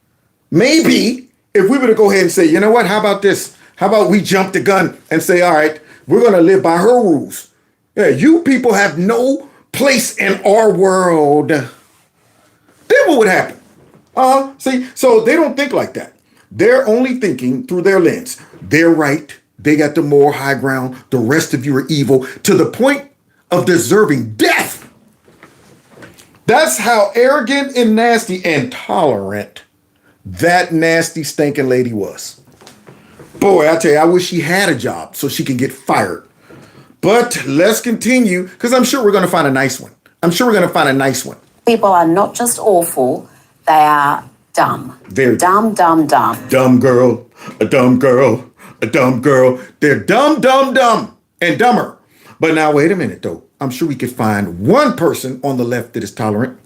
S11: Maybe if we were to go ahead and say, you know what, how about this? How about we jump the gun and say, all right, we're going to live by her rules. Yeah, you people have no place in our world. Then what would happen? See, so they don't think like that. They're only thinking through their lens. They're right. They got the moral high ground. The rest of you are evil to the point of deserving death. That's how arrogant and nasty and tolerant that nasty stinking lady was. Boy, I tell you, I wish she had a job so she can get fired. But let's continue, because I'm sure we're going to find a nice one.
S13: People are not just awful, they are dumb.
S11: They're
S13: dumb.
S11: Dumb girl, a dumb girl, a dumb girl. They're dumb, and dumber. But now, wait a minute, though. I'm sure we could find one person on the left that is tolerant.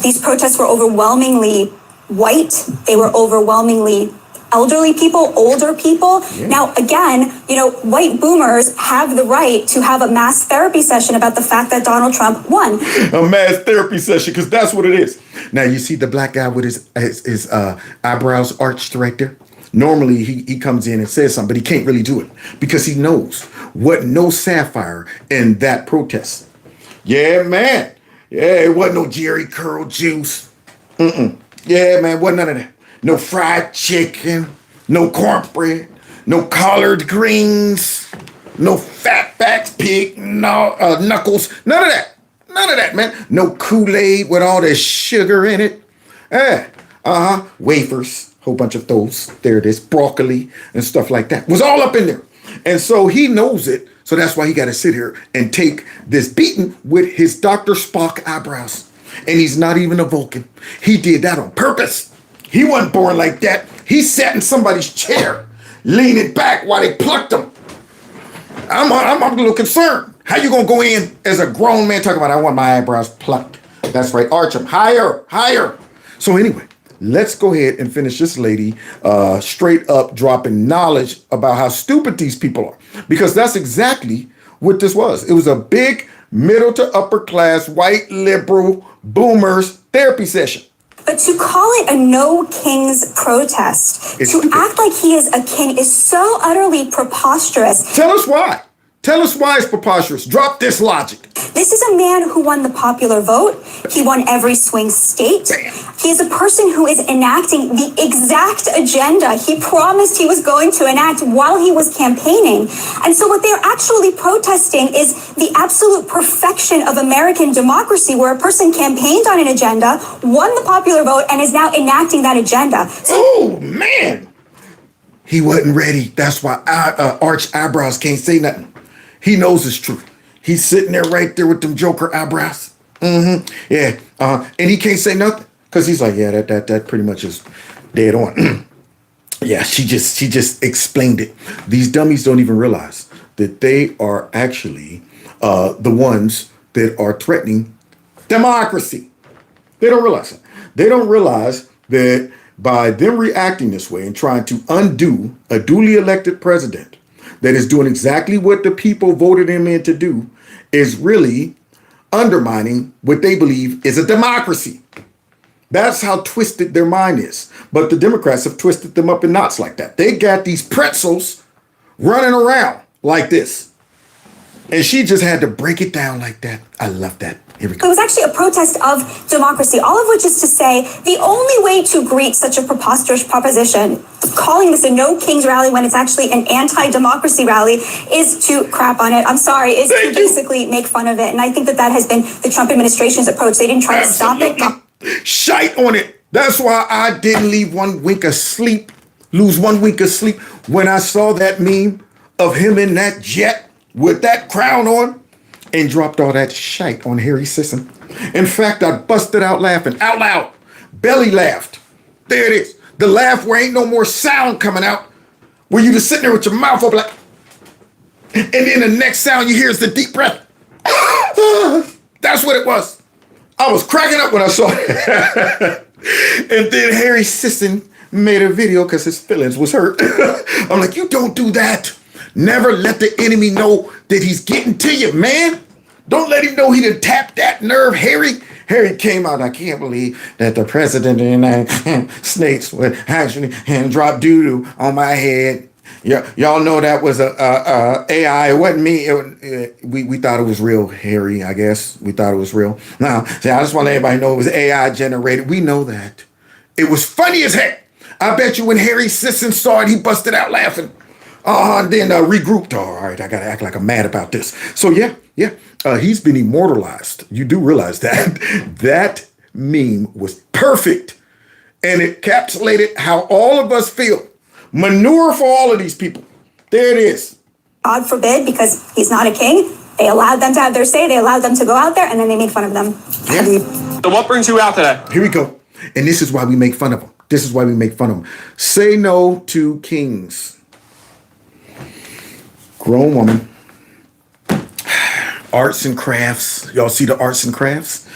S14: These protests were overwhelmingly white. They were overwhelmingly elderly people, older people. Yeah. Now, again, white boomers have the right to have a mass therapy session about the fact that Donald Trump won.
S11: A mass therapy session, because that's what it is. Now, you see the black guy with his eyebrows arched right there? Normally, he comes in and says something, but he can't really do it because he knows what no sapphire in that protest. Yeah, man. Yeah, it wasn't no Jerry curl juice. Yeah, man, wasn't none of that. No fried chicken, no cornbread, no collard greens, no fatbacks, pig knuckles, none of that, man. No Kool-Aid with all the sugar in it. Wafers, whole bunch of those. There it is, broccoli and stuff like that. Was all up in there. And so he knows it, so that's why he got to sit here and take this beating with his Dr. Spock eyebrows. And he's not even a Vulcan. He did that on purpose. He wasn't born like that. He sat in somebody's chair, leaning back while they plucked him. I'm a little concerned. How you gonna go in as a grown man talking about, I want my eyebrows plucked? That's right, arch them higher. So anyway, let's go ahead and finish this lady straight up dropping knowledge about how stupid these people are. Because that's exactly what this was. It was a big middle to upper class, white liberal boomers therapy session.
S14: But to call it a no kings protest, act like he is a king is so utterly preposterous.
S11: Tell us why. Tell us why it's preposterous. Drop this logic.
S14: This is a man who won the popular vote. He won every swing state.
S11: Damn.
S14: He is a person who is enacting the exact agenda he promised he was going to enact while he was campaigning. And so what they're actually protesting is the absolute perfection of American democracy, where a person campaigned on an agenda, won the popular vote, and is now enacting that agenda.
S11: Oh, man. He wasn't ready. That's why arch eyebrows can't say nothing. He knows it's true. He's sitting there right there with them Joker eyebrows. Yeah. And he can't say nothing because he's like, yeah, that pretty much is dead on. Yeah, she just explained it. These dummies don't even realize that they are actually the ones that are threatening democracy. They don't realize it. They don't realize that by them reacting this way and trying to undo a duly elected president that is doing exactly what the people voted him in to do is really undermining what they believe is a democracy. That's how twisted their mind is. But the Democrats have twisted them up in knots like that. They got these pretzels running around like this. And she just had to break it down like that. I love that. Here we go.
S14: It was actually a protest of democracy, all of which is to say the only way to greet such a preposterous proposition, calling this a no kings rally when it's actually an anti-democracy rally, is to crap on it. I'm sorry, is to basically make fun of it. And I think that has been the Trump administration's approach. They didn't try to stop it.
S11: Shite on it. That's why I didn't lose 1 wink of sleep when I saw that meme of him in that jet with that crown on and dropped all that shite on Harry Sisson. In fact, I busted out laughing out loud, belly laughed. There it is. The laugh where ain't no more sound coming out, where you just sitting there with your mouth open like, and then the next sound you hear is the deep breath. That's what it was. I was cracking up when I saw it. And then Harry Sisson made a video because his feelings was hurt. I'm like, you don't do that. Never let the enemy know that he's getting to you, man. Don't let him know he done tapped that nerve, Harry. Harry came out, I can't believe that the president of the United States would actually drop doo-doo on my head. Y'all know that was a AI. It wasn't me. We thought it was real, Harry, I guess. We thought it was real. Now, see, I just want to let everybody know it was AI generated. We know that. It was funny as heck. I bet you when Harry Sisson saw it, he busted out laughing. And then regrouped. All right, I got to act like I'm mad about this. So, yeah. He's been immortalized. You do realize that. That meme was perfect. And it encapsulated how all of us feel. Manure for all of these people. There it is.
S14: God forbid, because he's not a king. They allowed them to have their say. They allowed them to go out there, and then they made fun of them.
S15: Yeah. So what brings you out today?
S11: Here we go. And this is why we make fun of them. Say no to kings. Grown woman. Arts and crafts. Y'all see the arts and crafts?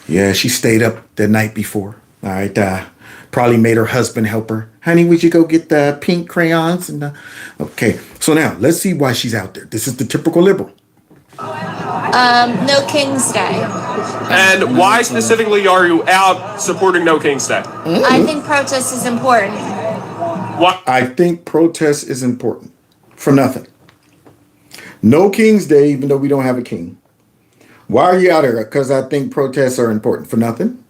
S11: Yeah, she stayed up the night before. All right. Probably made her husband help her. Honey, would you go get the pink crayons? Okay. So now let's see why she's out there. This is the typical liberal.
S16: No King's Day.
S15: And why specifically are you out supporting No King's Day?
S16: I think protest is important.
S15: What?
S11: I think protest is important. For nothing. No King's Day, even though we don't have a king. Why are you out there? Because I think protests are important. For nothing.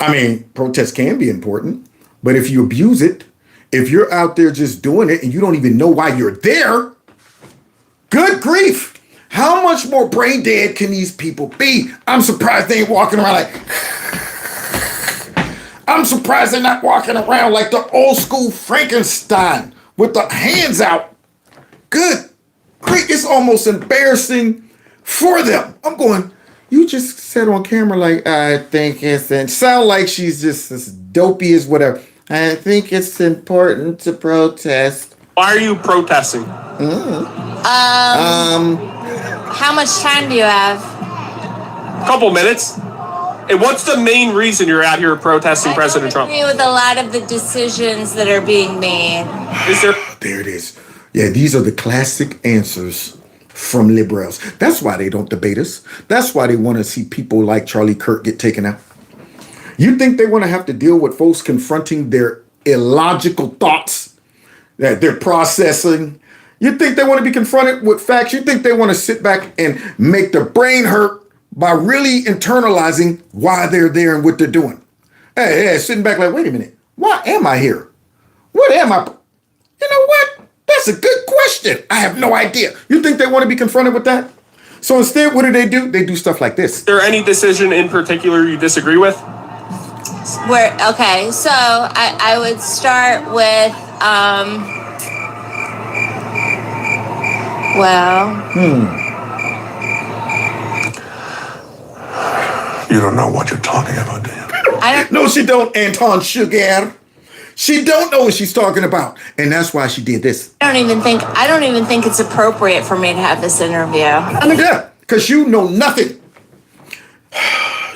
S11: I mean, protests can be important. But if you abuse it, if you're out there just doing it and you don't even know why you're there, good grief. How much more brain dead can these people be? I'm surprised they ain't walking around like... I'm surprised they're not walking around like the old school Frankenstein with the hands out. Good grief. It's almost embarrassing for them. I'm going, you just said on camera like, I think it's... And sound like she's just as dopey as whatever. I think it's important to protest.
S15: Why are you protesting?
S16: How much time do you have?
S15: A couple minutes. And what's the main reason you're out here protesting President Trump?
S16: I agree with a lot of the decisions that are being made.
S11: There it is. Yeah, these are the classic answers from liberals. That's why they don't debate us. That's why they want to see people like Charlie Kirk get taken out. You think they want to have to deal with folks confronting their illogical thoughts that they're processing? You think they want to be confronted with facts? You think they want to sit back and make their brain hurt by really internalizing why they're there and what they're doing? Hey, sitting back like, wait a minute, why am I here? What am I? You know what? That's a good question. I have no idea. You think they want to be confronted with that? So instead, what do? They do stuff like this.
S15: Is there any decision in particular you disagree with?
S16: Okay, so I would start with,
S17: You don't know what you're talking about, do you?
S11: No, she don't, Anton Sugar. She don't know what she's talking about. And that's why she did this.
S16: I don't even think it's appropriate for me to have this interview.
S11: Yeah, because you know nothing.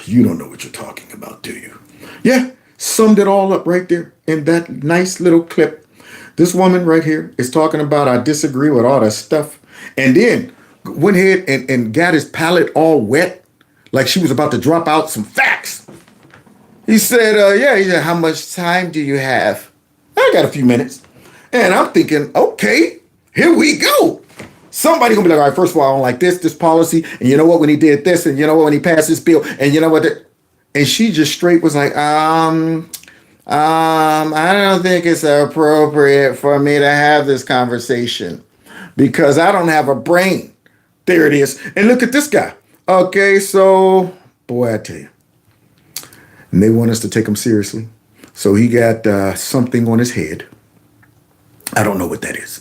S11: You don't know what you're talking about, do you? Yeah, summed it all up right there in that nice little clip. This woman right here is talking about I disagree with all that stuff. And then went ahead and got his palate all wet like she was about to drop out some facts. He said, how much time do you have? I got a few minutes. And I'm thinking, okay, here we go. Somebody gonna be like, all right, first of all, I don't like this policy. And you know what, when he did this, and you know what, when he passed this bill, and you know what, and she just straight was like, I don't think it's appropriate for me to have this conversation because I don't have a brain. There it is. And look at this guy. Okay, so, boy, I tell you. and they want us to take him seriously. So he got something on his head. I don't know what that is.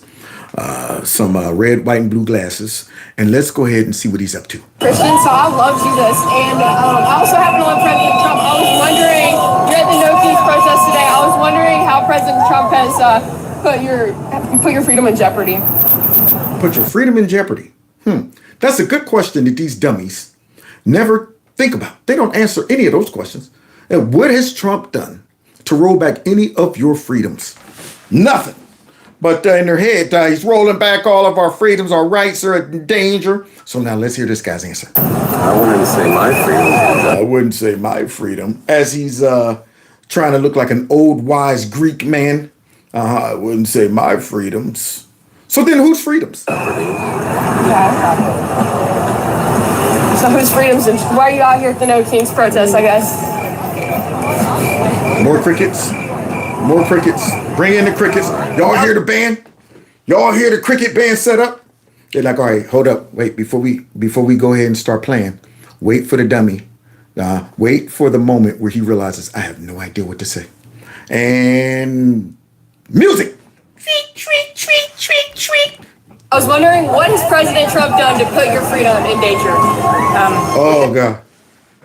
S11: Some red, white, and blue glasses. And let's go ahead and see what he's up to.
S18: Christian, so I love Jesus. And I also happen to love President Trump. I was wondering, you're at the No Keys protest today. I was wondering how President Trump has put your freedom in jeopardy.
S11: Put your freedom in jeopardy? That's a good question that these dummies never think about. They don't answer any of those questions. And what has Trump done to roll back any of your freedoms? Nothing. But in their head, he's rolling back all of our freedoms, our rights are in danger. So now let's hear this guy's answer.
S19: I wouldn't say my freedom.
S11: I wouldn't say my freedom. As he's trying to look like an old, wise Greek man. I wouldn't say my freedoms. So then whose freedoms?
S18: Yeah. So whose freedoms? Why are you out here at the No Kings protest, I guess?
S11: More crickets. More crickets. Bring in the crickets. Y'all hear the band? Y'all hear the cricket band set up? They're like, all right, hold up. Wait, before we go ahead and start playing, wait for the dummy. Wait for the moment where he realizes I have no idea what to say. And music.
S18: I was wondering, what has President Trump done to put your freedom in danger?
S11: Oh, God.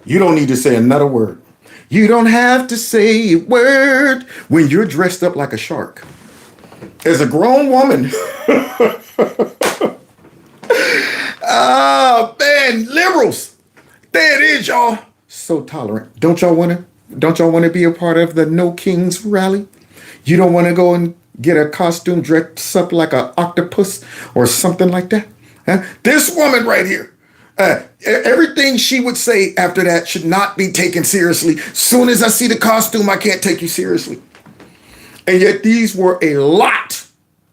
S11: You don't need to say another word. You don't have to say a word when you're dressed up like a shark. As a grown woman. Oh, man, liberals. There it is, y'all. So tolerant. Don't y'all want to be a part of the No Kings rally? You don't want to go and get a costume dressed up like an octopus or something like that? Huh? This woman right here. Everything she would say after that should not be taken seriously. Soon as I see the costume, I can't take you seriously. And yet these were a lot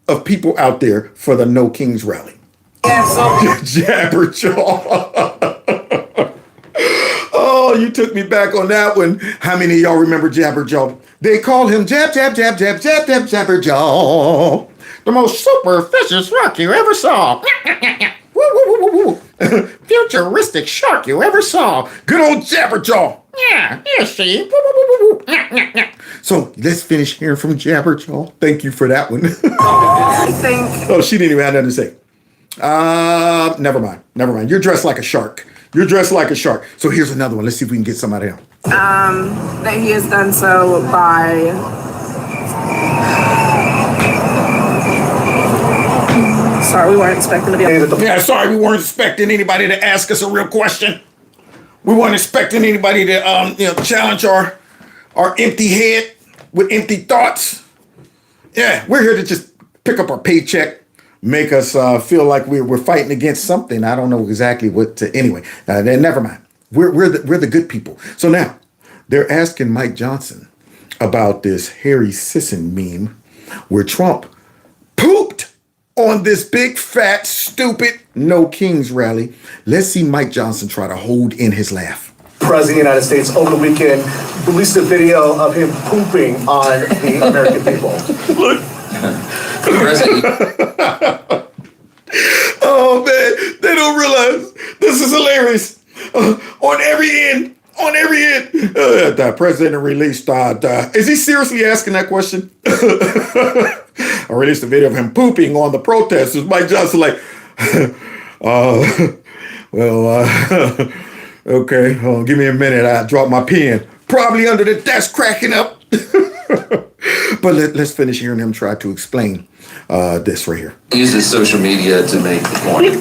S11: of people out there for the No Kings rally. Jabberjaw. Oh, you took me back on that one. How many of y'all remember Jabberjaw? They call him Jabberjaw. The most superstitious rock you ever saw. Futuristic shark you ever saw. Good old Jabberjaw. Yeah, see. So let's finish hearing from Jabberjaw. Thank you for that one.
S18: I think.
S11: Oh, she didn't even have nothing to say. Never mind. You're dressed like a shark. So here's another one. Let's see if we can get somebody else.
S18: That he has done so by sorry, we weren't expecting to be able to.
S11: Yeah, sorry, we weren't expecting anybody to ask us a real question. We weren't expecting anybody to challenge our empty head with empty thoughts. Yeah, we're here to just pick up our paycheck, make us feel like we're fighting against something. I don't know exactly what to. Anyway, then never mind. We're the good people. So now they're asking Mike Johnson about this Harry Sisson meme where Trump pooped on this big, fat, stupid No Kings rally. Let's see Mike Johnson try to hold in his laugh.
S20: President of the United States over the weekend released a video of him pooping on the American people.
S11: Look. Oh, man. They don't realize this is hilarious. On every end. The president released, is he seriously asking that question? I released a video of him pooping on the protesters. Mike Johnson like, okay, give me a minute. I dropped my pen. Probably under the desk cracking up. But let's finish hearing him try to explain this right here.
S21: He uses social media to make the point.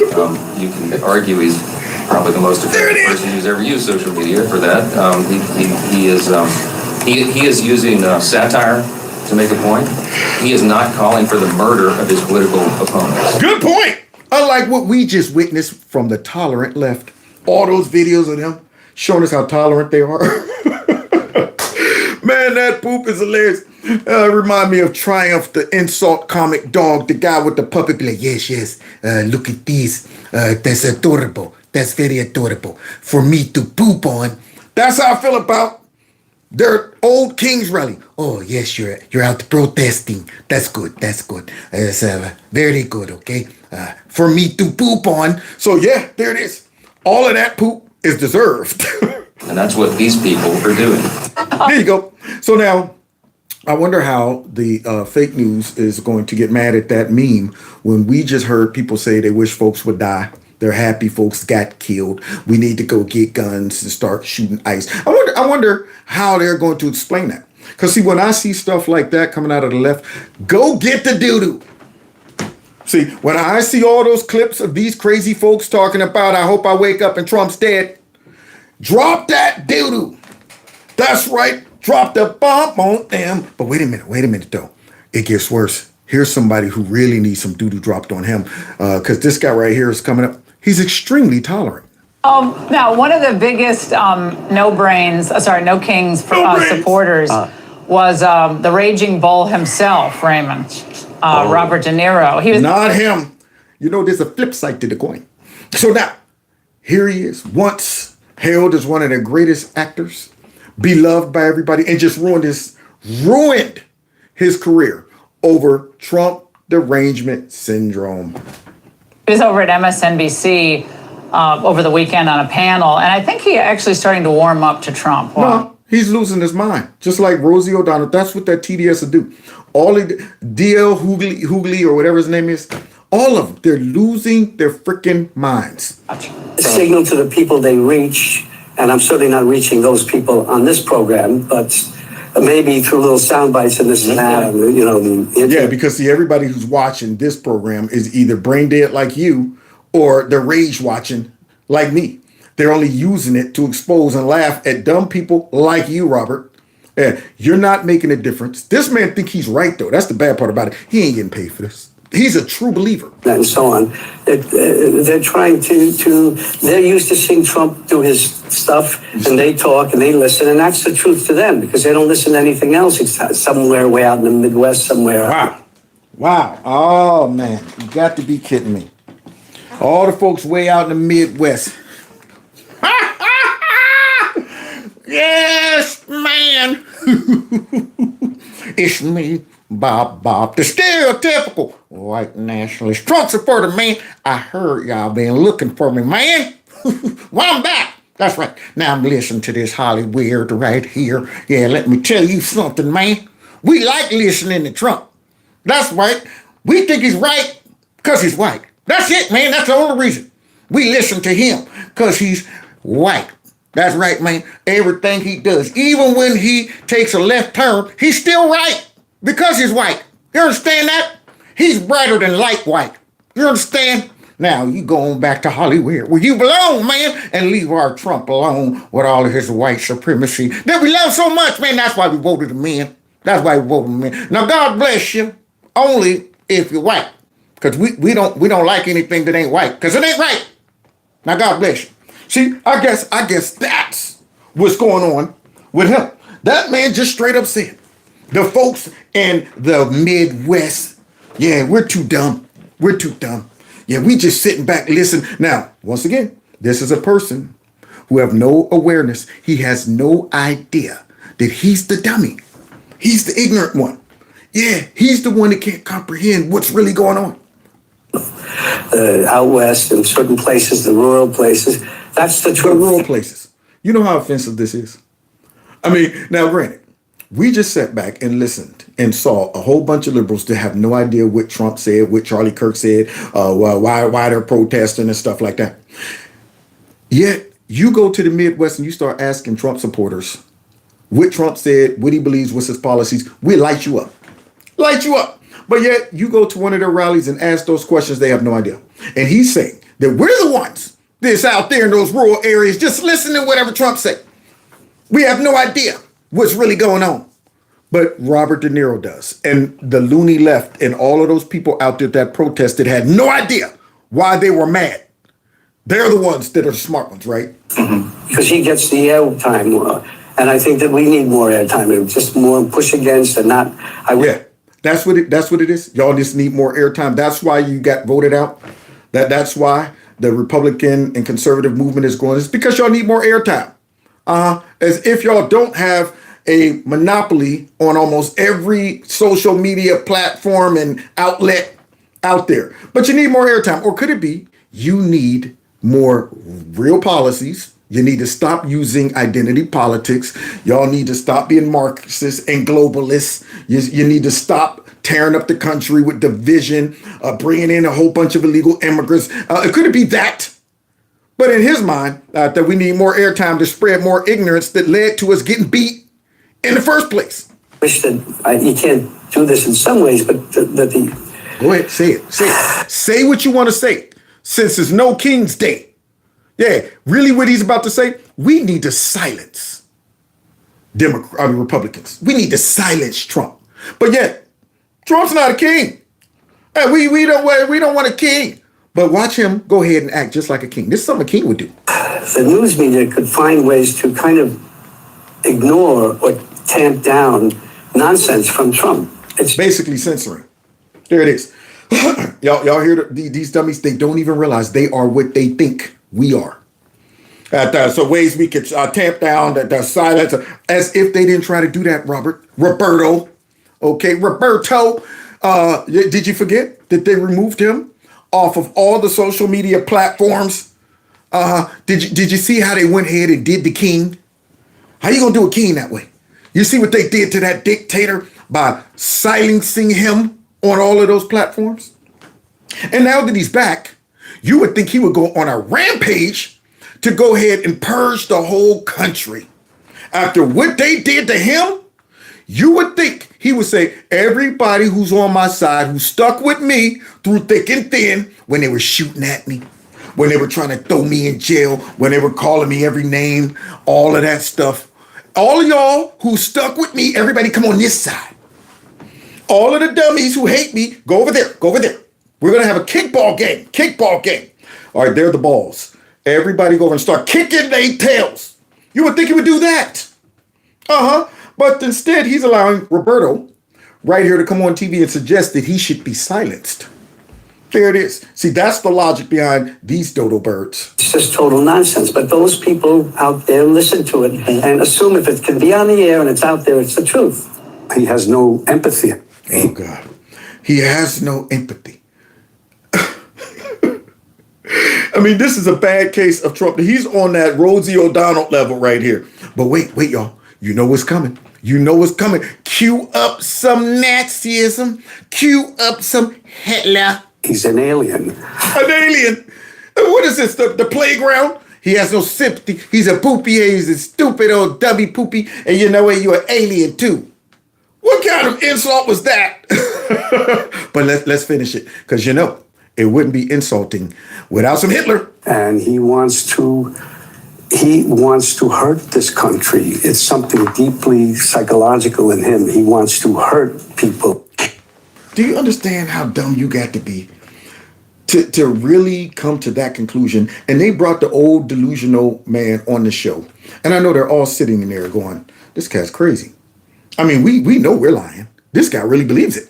S21: You can argue he's probably the most effective person who's ever used social media for that. He is using satire to make a point. He is not calling for the murder of his political opponents.
S11: Good point. Unlike what we just witnessed from the tolerant left, all those videos of them showing us how tolerant they are. Man, that poop is hilarious. Remind me of Triumph, the insult comic dog, the guy with the puppet. Be like, yes, look at these. That's adorable. That's very adorable. For me to poop on. That's how I feel about their old Kings rally. Oh, yes, you're out protesting. That's good. It's very good, okay? For me to poop on. So, yeah, there it is. All of that poop is deserved.
S21: And that's what these people are doing.
S11: There you go. So now, I wonder how the fake news is going to get mad at that meme when we just heard people say they wish folks would die. They're happy folks got killed. We need to go get guns and start shooting ICE. I wonder how they're going to explain that. Because see, when I see stuff like that coming out of the left, go get the doo-doo. See, when I see all those clips of these crazy folks talking about, I hope I wake up and Trump's dead, drop that doo-doo. That's right. Drop the bomb on them. But wait a minute though. It gets worse. Here's somebody who really needs some doo-doo dropped on him. Because this guy right here is coming up. He's extremely tolerant.
S4: Now, one of the biggest no kings supporters was the raging bull himself, Raymond, Robert De Niro. He was
S11: not him. You know, there's a flip side to the coin. So now, here he is, once hailed as one of the greatest actors, beloved by everybody, and just ruined his career over Trump derangement syndrome.
S4: He was over at MSNBC over the weekend on a panel, and I think he actually starting to warm up to Trump.
S11: No, he's losing his mind, just like Rosie O'Donnell. That's what that TDS will do. All of DL Hughley or whatever his name is, all of them, they're losing their freaking minds.
S5: Signal to the people they reach, and I'm certainly not reaching those people on this program, but maybe through little sound bites and this and that, you know.
S11: Yeah, because see, everybody who's watching this program is either brain dead like you or they're rage watching like me. They're only using it to expose and laugh at dumb people like you, Robert. Yeah, you're not making a difference. This man think he's right, though. That's the bad part about it. He ain't getting paid for this. He's a true believer.
S5: And so on. They're trying they're used to seeing Trump do his stuff, and they talk and they listen, and that's the truth to them because they don't listen to anything else. It's somewhere way out in the Midwest, somewhere.
S11: Wow. Oh, man. You got to be kidding me. All the folks way out in the Midwest. Yes, man. It's me, Bob, the stereotypical white nationalist Trump supporter, man. I heard y'all been looking for me, man. Well, I'm back. That's right. Now I'm listening to this Hollywood right here. Yeah, let me tell you something, man. We like listening to Trump. That's right. We think he's right because he's white. That's it, man. That's the only reason. We listen to him because he's white. That's right, man. Everything he does, even when he takes a left turn, he's still right because he's white. You understand that? He's brighter than light white. You understand? Now, you go on back to Hollywood where you belong, man, and leave our Trump alone with all of his white supremacy that we love so much, man. That's why we voted him in. That's why we voted him in. Now, God bless you, only if you're white, because we don't like anything that ain't white, because it ain't right. Now, God bless you. See, I guess that's what's going on with him. That man just straight up said, the folks in the Midwest, yeah, we're too dumb. We're too dumb. Yeah, we just sitting back, listen. Now, once again, this is a person who have no awareness. He has no idea that he's the dummy. He's the ignorant one. Yeah, he's the one that can't comprehend what's really going on.
S5: Out west in certain places, the rural places, that's the truth.
S11: The rural places. You know how offensive this is? I mean, now granted, we just sat back and listened and saw a whole bunch of liberals that have no idea what Trump said, what Charlie Kirk said, why they're protesting and stuff like that. Yet you go to the Midwest and you start asking Trump supporters what Trump said, what he believes, what's his policies. We light you up. Light you up. But yet you go to one of their rallies and ask those questions, they have no idea. And he's saying that we're the ones that's out there in those rural areas just listening to whatever Trump said. We have no idea what's really going on. But Robert De Niro does. And the loony left and all of those people out there that protested had no idea why they were mad. They're the ones that are the smart ones, right?
S5: Because he gets the airtime. And I think that we need more airtime. Just more push against and not...
S11: Yeah, that's what it is. Y'all just need more airtime. That's why you got voted out. That's why the Republican and conservative movement is going. It's because y'all need more airtime. As if y'all don't have a monopoly on almost every social media platform and outlet out there. But you need more airtime. Or could it be you need more real policies You need to stop using identity politics. Y'all need to stop being Marxists and globalists. You need to stop tearing up the country with division, bringing in a whole bunch of illegal immigrants. It could be that. But in his mind, that we need more airtime to spread more ignorance that led to us getting beat in the first place.
S5: Wish that you can't do this in some ways, but that the...
S11: Go ahead, say it. Say it. Say what you want to say. Since it's no King's Day. Yeah, really what he's about to say, we need to silence Republicans. We need to silence Trump. But yet, Trump's not a king. Hey, we don't want a king. But watch him go ahead and act just like a king. This is something a king would do.
S5: The news media could find ways to kind of ignore or tamp down nonsense from Trump. It's
S11: basically censoring. There it is. y'all hear these dummies? They don't even realize they are what they think we are. So ways we could tamp down the silence, as if they didn't try to do that, Roberto. Okay, Roberto. Did you forget that they removed him off of all the social media platforms? Did you see how they went ahead and did the king? How you gonna do a king that way? You see what they did to that dictator by silencing him on all of those platforms? And now that he's back, you would think he would go on a rampage to go ahead and purge the whole country. After what they did to him, you would think he would say, everybody who's on my side, who stuck with me through thick and thin, when they were shooting at me, when they were trying to throw me in jail, when they were calling me every name, all of that stuff. All of y'all who stuck with me, everybody come on this side. All of the dummies who hate me, go over there, go over there. We're going to have a kickball game. All right, they're the balls. Everybody go over and start kicking their tails. You would think he would do that. But instead, he's allowing Roberto right here to come on TV and suggest that he should be silenced. There it is. See, that's the logic behind these dodo birds.
S5: It's just total nonsense. But those people out there listen to it and assume if it can be on the air and it's out there, it's the truth. He has no empathy.
S11: Oh, God. He has no empathy. I mean, this is a bad case of Trump. He's on that Rosie O'Donnell level right here. But wait, y'all. You know what's coming. Cue up some Nazism. Cue up some Hitler.
S5: He's an alien.
S11: An alien? What is this, the playground? He has no sympathy. He's a poopy. He's a stupid old dummy poopy. And you know what? You're an alien, too. What kind of insult was that? But let's finish it. Because, it wouldn't be insulting without some Hitler.
S5: And he wants to hurt this country. It's something deeply psychological in him. He wants to hurt people.
S11: Do you understand how dumb you got to be to really come to that conclusion? And they brought the old delusional man on the show. And I know they're all sitting in there going, this guy's crazy. I mean, we know we're lying. This guy really believes it.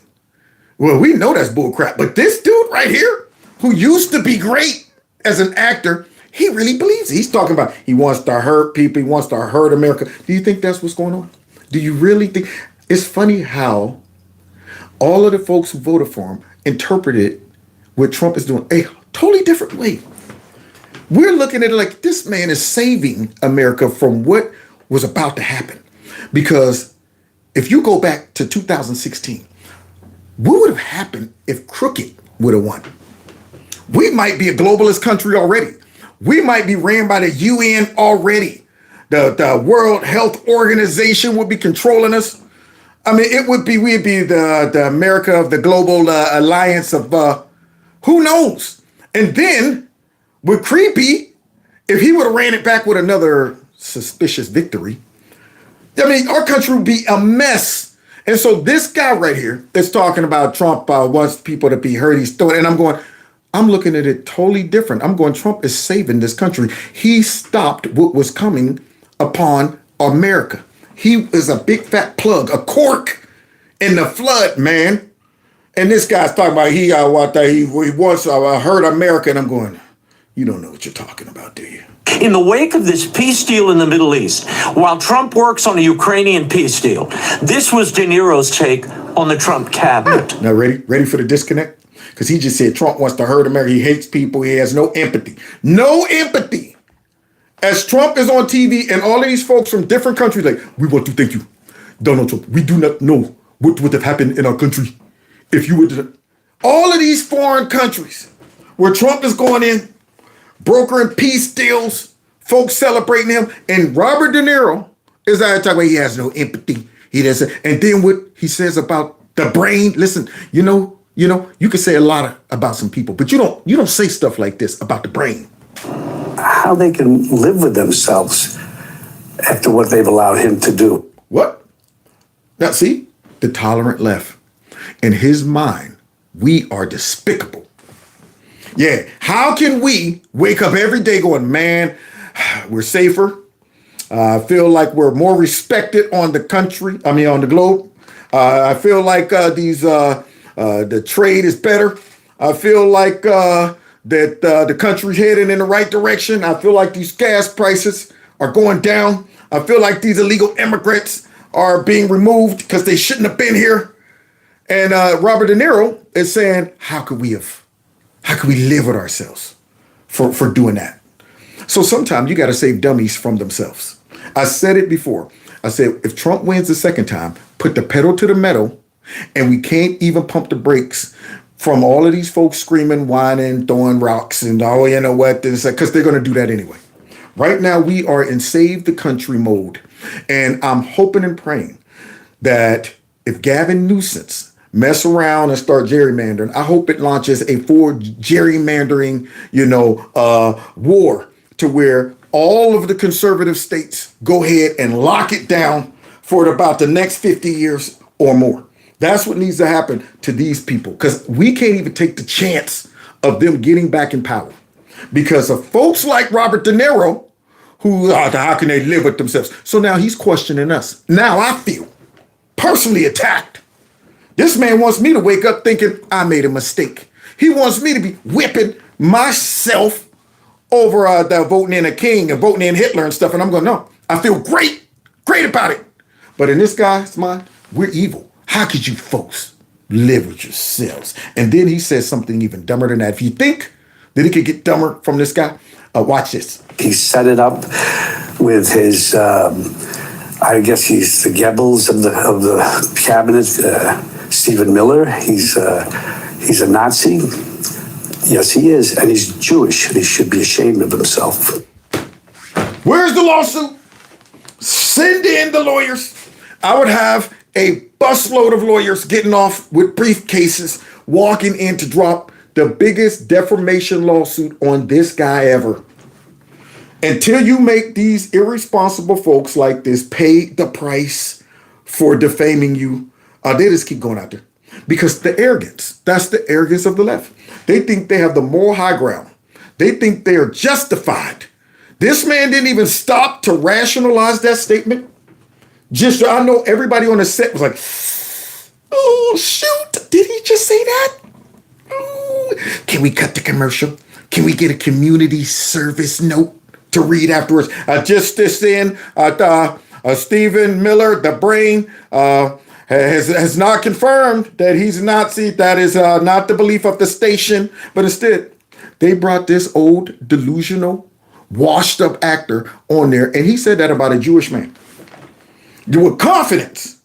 S11: Well, we know that's bullcrap. But this dude right here, who used to be great as an actor, he really believes it. He's talking about he wants to hurt people. He wants to hurt America. Do you think that's what's going on? Do you really think? It's funny how all of the folks who voted for him interpreted what Trump is doing a totally different way. We're looking at it like this man is saving America from what was about to happen. Because if you go back to 2016, what would have happened if Crooked would have won? We might be a globalist country already. We might be ran by the UN already. The World Health Organization would be controlling us. I mean, we'd be the America of the global alliance of who knows? And then with Creepy, if he would have ran it back with another suspicious victory, I mean, our country would be a mess. And so this guy right here that's talking about Trump wants people to be hurt. He's doing, and I'm looking at it totally different. I'm going, Trump is saving this country. He stopped what was coming upon America. He is a big fat plug, a cork in the flood, man. And this guy's talking about he wants to hurt America. And I'm going, you don't know what you're talking about, do you?
S3: In the wake of this peace deal in the Middle East, while Trump works on a Ukrainian peace deal, this was De Niro's take on the Trump cabinet.
S11: Now, ready for the disconnect? Because he just said Trump wants to hurt America. He hates people. He has no empathy. No empathy. As Trump is on TV and all of these folks from different countries, like, we want to thank you, Donald Trump. We do not know what would have happened in our country if you would. All of these foreign countries where Trump is going in, brokering peace deals, folks celebrating him, and Robert De Niro is out talking about he has no empathy. He doesn't. And then what he says about the brain. Listen, you can say a lot about some people, but you don't say stuff like this about the brain.
S5: How they can live with themselves after what they've allowed him to do.
S11: What? Now, see, the tolerant left. In his mind, we are despicable. Yeah, how can we wake up every day going, man, we're safer. I feel like we're more respected on the globe. I feel like the trade is better. I feel like that the country's heading in the right direction. I feel like these gas prices are going down. I feel like these illegal immigrants are being removed because they shouldn't have been here. And Robert De Niro is saying, how could we live with ourselves for doing that? So sometimes you got to save dummies from themselves. I said it before. I said, if Trump wins the second time, put the pedal to the metal, and we can't even pump the brakes from all of these folks screaming, whining, throwing rocks, and because they're going to do that anyway. Right now, we are in save the country mode. And I'm hoping and praying that if Gavin Newsom mess around and start gerrymandering, I hope it launches a full gerrymandering, war to where all of the conservative states go ahead and lock it down for about the next 50 years or more. That's what needs to happen to these people, because we can't even take the chance of them getting back in power because of folks like Robert De Niro, who, how can they live with themselves? So now he's questioning us. Now I feel personally attacked. This man wants me to wake up thinking I made a mistake. He wants me to be whipping myself over the voting in a king and voting in Hitler and stuff. And I'm going, no, I feel great about it. But in this guy's mind, we're evil. How could you folks live with yourselves? And then he says something even dumber than that. If you think that it could get dumber from this guy, watch this.
S5: He set it up with his, I guess he's the Goebbels of the cabinet, Stephen Miller. He's a Nazi. Yes, he is. And he's Jewish. And he should be ashamed of himself.
S11: Where's the lawsuit? Send in the lawyers. I would have a busload of lawyers getting off with briefcases, walking in to drop the biggest defamation lawsuit on this guy ever. Until you make these irresponsible folks like this pay the price for defaming you, they just keep going out there. Because the arrogance, that's the arrogance of the left. They think they have the moral high ground. They think they are justified. This man didn't even stop to rationalize that statement. I know everybody on the set was like, oh, shoot, did he just say that? Ooh. Can we cut the commercial? Can we get a community service note to read afterwards? Just this in, Stephen Miller, the brain, has not confirmed that he's a Nazi. That is not the belief of the station. But instead, they brought this old, delusional, washed up actor on there. And he said that about a Jewish man. With confidence.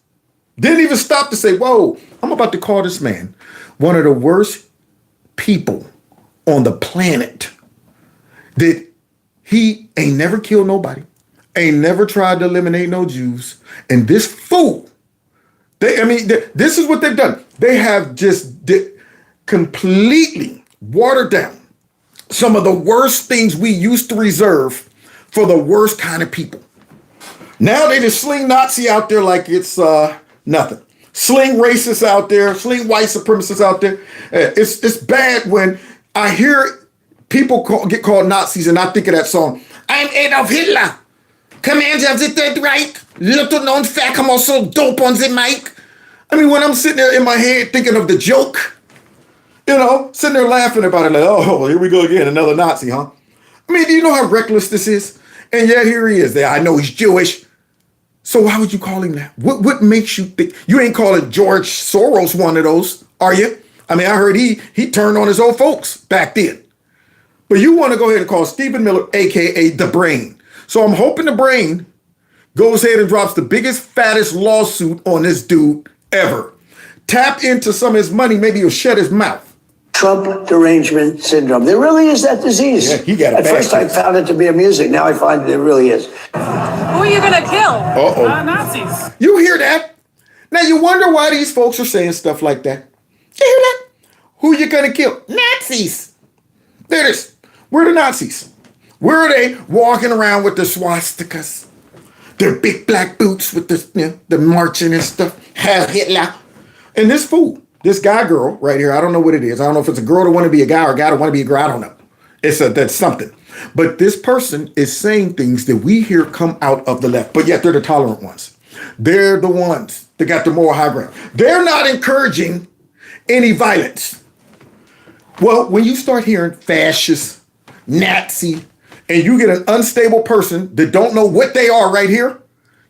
S11: Didn't even stop to say, whoa, I'm about to call this man one of the worst people on the planet. That he ain't never killed nobody. Ain't never tried to eliminate no Jews. And this fool, this is what they've done. They have just completely watered down some of the worst things we used to reserve for the worst kind of people. Now they just sling Nazi out there like it's nothing. Sling racists out there, sling white supremacists out there. It's bad when I hear people get called Nazis and I think of that song. I'm Adolf Hitler, commander of the Third Reich, little known fact, I'm also dope on the mic. I mean, when I'm sitting there in my head thinking of the joke, sitting there laughing about it like, oh, here we go again, another Nazi, huh? I mean, do you know how reckless this is? And yet here he is there. I know he's Jewish. So why would you call him that? What makes you think? You ain't calling George Soros one of those, are you? I mean, I heard he turned on his own folks back then. But you want to go ahead and call Stephen Miller, a.k.a. the brain. So I'm hoping the brain goes ahead and drops the biggest, fattest lawsuit on this dude ever. Tap into some of his money, maybe he'll shut his mouth.
S5: Trump derangement syndrome. There really is that disease.
S11: Yeah, he got a
S5: At first I found it to be amusing. Now I find there really is.
S18: Who are you gonna kill?
S11: Uh-oh.
S18: Nazis.
S11: You hear that? Now you wonder why these folks are saying stuff like that. You hear that? Who you gonna kill? Nazis. There it is. Where are the Nazis? Where are they walking around with the swastikas? Their big black boots with the marching and stuff. Heil Hitler. And this fool, this guy girl right here, I don't know what it is. I don't know if it's a girl that want to be a guy or a guy that want to be a girl. I don't know. That's something. But this person is saying things that we hear come out of the left, but yet they're the tolerant ones. They're the ones that got the moral high ground. They're not encouraging any violence. Well, when you start hearing fascist, Nazi, and you get an unstable person that don't know what they are right here,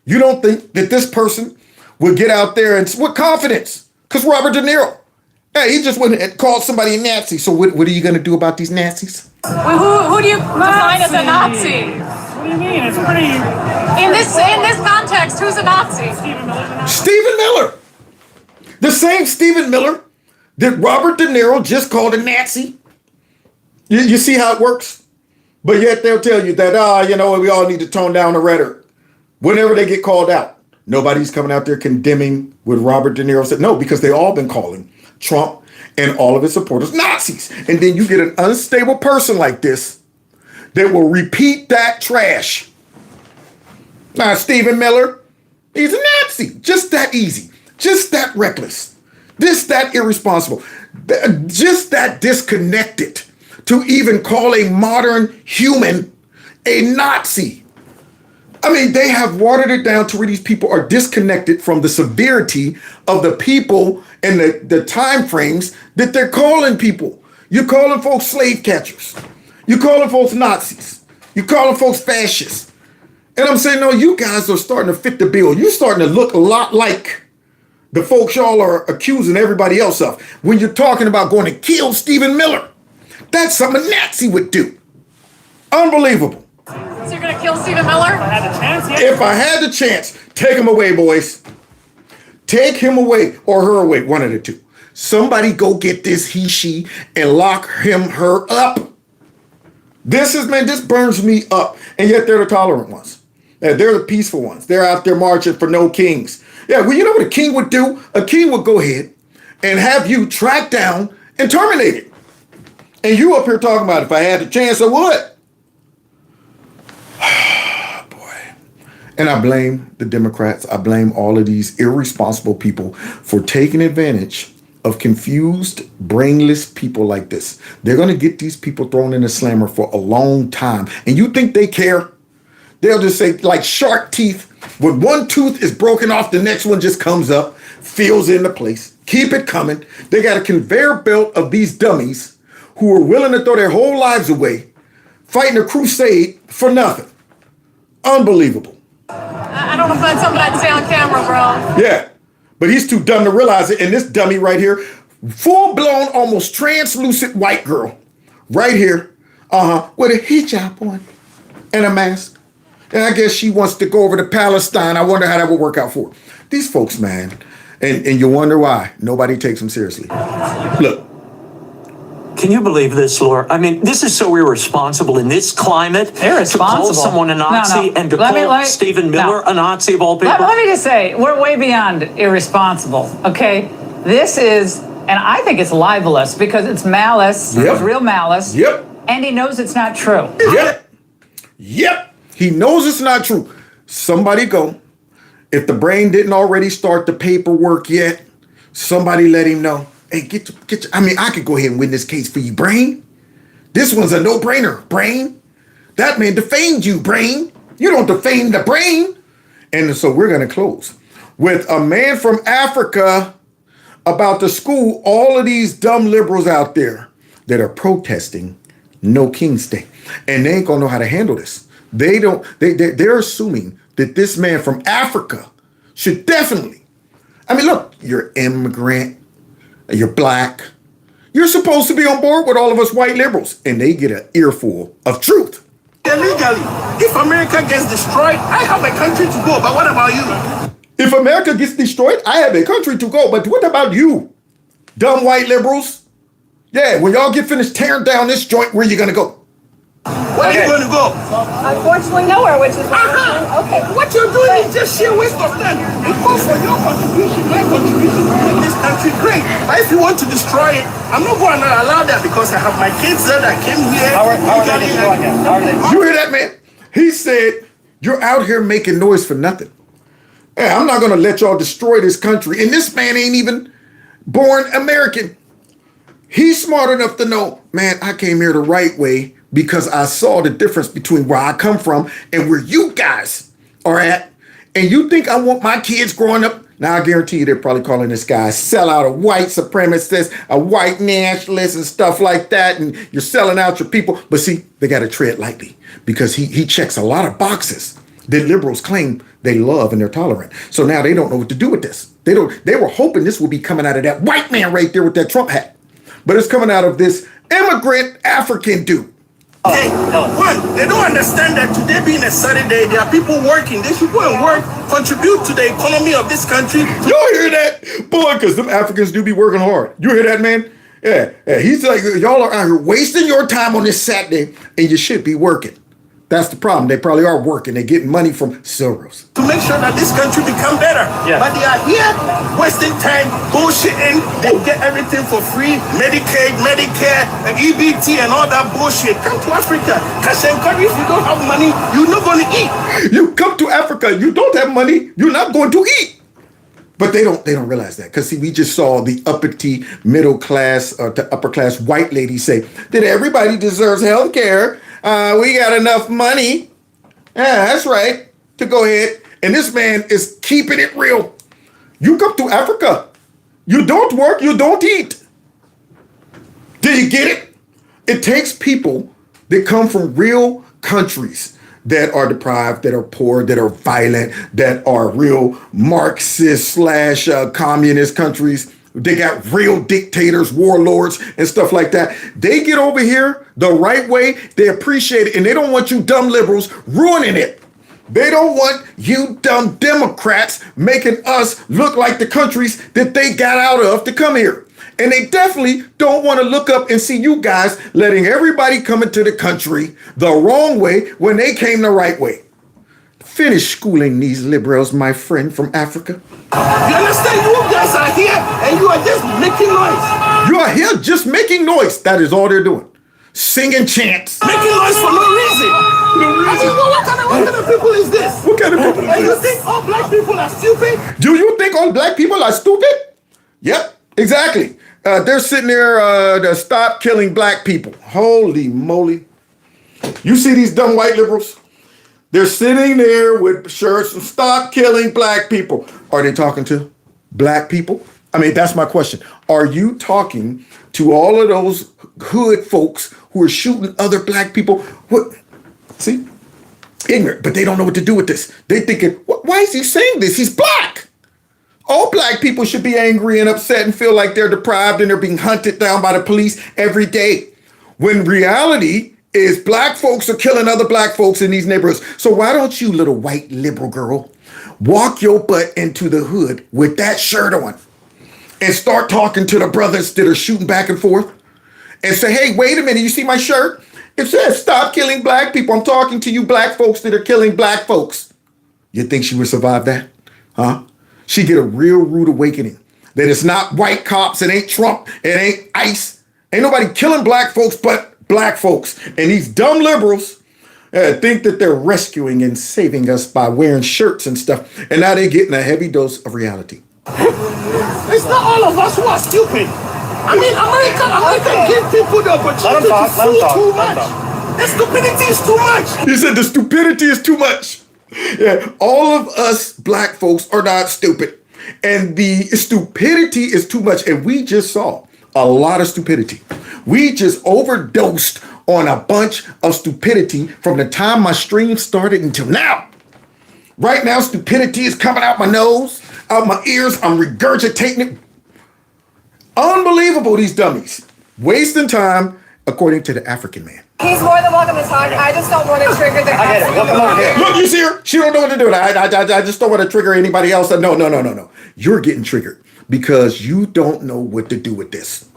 S11: you don't think that this person would get out there and with confidence? Because Robert De Niro, hey, he just went and called somebody a Nazi. So what are you going to do about these Nazis?
S18: Wait, who do you define as a Nazi? What do you mean? It's pretty. In this context, who's a Nazi?
S11: Stephen Miller. The same Stephen Miller that Robert De Niro just called a Nazi. You see how it works? But yet they'll tell you that, we all need to tone down the rhetoric. Whenever they get called out, nobody's coming out there condemning what Robert De Niro said. No, because they all been calling Trump and all of his supporters Nazis. And then you get an unstable person like this that will repeat that trash. Now, Stephen Miller, he's a Nazi. Just that easy. Just that reckless. Just that irresponsible. Just that disconnected to even call a modern human a Nazi. I mean, they have watered it down to where these people are disconnected from the severity of the people and the time frames that they're calling people. You're calling folks slave catchers. You're calling folks Nazis. You're calling folks fascists. And I'm saying, no, you guys are starting to fit the bill. You're starting to look a lot like the folks y'all are accusing everybody else of. When you're talking about going to kill Stephen Miller, that's something a Nazi would do. Unbelievable.
S18: So you're gonna kill Stephen Miller? If I had the chance, yeah.
S11: If I had the chance, take him away, boys. Take him away or her away, one of the two. Somebody go get this he, she, and lock her up. This burns me up. And yet they're the tolerant ones. They're the peaceful ones. They're out there marching for no kings. Yeah, well, you know what a king would do? A king would go ahead and have you tracked down and terminated. And you up here talking about if I had the chance, I would. And I blame the Democrats. I blame all of these irresponsible people for taking advantage of confused, brainless people like this. They're going to get these people thrown in a slammer for a long time. And you think they care? They'll just say, like shark teeth, when one tooth is broken off, the next one just comes up, fills into place. Keep it coming. They got a conveyor belt of these dummies who are willing to throw their whole lives away, fighting a crusade for nothing. Unbelievable.
S18: I don't know if that's something I'd say on camera, bro.
S11: Yeah, but he's too dumb to realize it. And this dummy right here, full-blown, almost translucent white girl, right here, with a hijab on and a mask. And I guess she wants to go over to Palestine. I wonder how that would work out for her. These folks, man, and you wonder why nobody takes them seriously. Look.
S3: Can you believe this, Laura? I mean, this is so irresponsible in this climate.
S4: Irresponsible.
S3: To call someone a Nazi and to call Stephen Miller a Nazi of all people.
S4: Let me just say, we're way beyond irresponsible, okay? This is, and I think it's libelous because it's malice.
S11: Yep.
S4: It's real malice.
S11: Yep.
S4: And he knows it's not true.
S11: Yep. He knows it's not true. Somebody go. If the brain didn't already start the paperwork yet, somebody let him know. Hey, get your, I could go ahead and win this case for you, Brain. This one's a no-brainer, Brain. That man defamed you, Brain. You don't defame the brain. And so we're going to close with a man from Africa about to school all of these dumb liberals out there that are protesting No King's Day. And they ain't going to know how to handle this. They're assuming that this man from Africa should definitely, look, you're immigrant. You're black. You're supposed to be on board with all of us white liberals. And they get an earful of truth.
S9: Illegally. If America gets destroyed, I have a country to go. But what about you?
S11: If America gets destroyed, I have a country to go. But what about you, dumb white liberals? Yeah, when y'all get finished tearing down this joint, where you gonna go?
S9: Where are you going to go?
S18: Unfortunately, nowhere, which is
S9: Okay, what you're doing is just sheer waste of time. It calls for your contribution, my contribution to make this country great. But if you want to destroy it, I'm not going to allow that because I have my kids there that came here.
S5: How are they destroying it? How are they?
S11: You hear that, man? He said, you're out here making noise for nothing. Hey, I'm not gonna let y'all destroy this country. And this man ain't even born American. He's smart enough to know, man, I came here the right way because I saw the difference between where I come from and where you guys are at. And you think I want my kids growing up? Now, I guarantee you they're probably calling this guy a sellout, a white supremacist, a white nationalist and stuff like that. And you're selling out your people. But see, they got to tread lightly because he checks a lot of boxes that liberals claim they love and they're tolerant. So now they don't know what to do with this. They were hoping this would be coming out of that white man right there with that Trump hat. But it's coming out of this immigrant African dude.
S9: Hey, one, they don't understand that today being a Saturday, there are people working. They should go and work, contribute to the economy of this country.
S11: Y'all hear that? Boy, because them Africans do be working hard. You hear that, man? Yeah. He's like, y'all are out here wasting your time on this Saturday, and you should be working. That's the problem. They probably are working. They're getting money from Soros.
S9: To make sure that this country become better. Yeah. But they are here wasting time, bullshitting. They get everything for free. Medicaid, Medicare, and EBT and all that bullshit. Come to Africa. CASHAPP, if you don't have money, you're not going to eat.
S11: You come to Africa, you don't have money, you're not going to eat. But they don't realize that. Because see, we just saw the uppity middle class to upper class white lady say that everybody deserves health care. We got enough money. Yeah, that's right. To go ahead. And this man is keeping it real. You come to Africa. You don't work, you don't eat. Do you get it? It takes people that come from real countries that are deprived, that are poor, that are violent, that are real Marxist / communist countries. They got real dictators, warlords, and stuff like that. They get over here the right way. They appreciate it, and they don't want you dumb liberals ruining it. They don't want you dumb Democrats making us look like the countries that they got out of to come here. And they definitely don't want to look up and see you guys letting everybody come into the country the wrong way when they came the right way. Finish schooling these liberals, my friend from Africa.
S9: You understand? You guys are here and you are just making noise.
S11: You are here just making noise. That is all they're doing. Singing chants.
S9: Making noise for no reason. I mean, what kind of people is this?
S11: What kind of people is
S9: and
S11: this?
S9: you think all black people are stupid?
S11: Do you think all black people are stupid? Yep, exactly. They're sitting there to stop killing black people. Holy moly. You see these dumb white liberals? They're sitting there with shirts and stop killing black people. Are they talking to black people? I mean, that's my question. Are you talking to all of those hood folks who are shooting other black people? What? See? Ignorant, but they don't know what to do with this. They thinking, why is he saying this? He's black. All black people should be angry and upset and feel like they're deprived and they're being hunted down by the police every day. When reality is black folks are killing other black folks in these neighborhoods. So why don't you, little white liberal girl, walk your butt into the hood with that shirt on and start talking to the brothers that are shooting back and forth and say, hey, wait a minute, you see my shirt? It says stop killing black people. I'm talking to you black folks that are killing black folks. You think she would survive that? Huh? She get a real rude awakening that it's not white cops, it ain't Trump, it ain't ICE. Ain't nobody killing black folks but black folks. And these dumb liberals think that they're rescuing and saving us by wearing shirts and stuff. And now they're getting a heavy dose of reality.
S9: It's not all of us who are stupid. I mean, America gives people the opportunity to fool too much. The stupidity is too much.
S11: He said the stupidity is too much. Yeah, all of us black folks are not stupid. And the stupidity is too much. And we just saw a lot of stupidity. We just overdosed on a bunch of stupidity from the time my stream started until now. Right now, stupidity is coming out my nose, out my ears. I'm regurgitating it. Unbelievable, these dummies. Wasting time, according to the African man.
S18: He's more than welcome to talk. I just don't want to trigger the.
S5: I get it. Welcome over here.
S11: Look, you see her? She don't know what to do. I just don't want to trigger anybody else. No. You're getting triggered because you don't know what to do with this.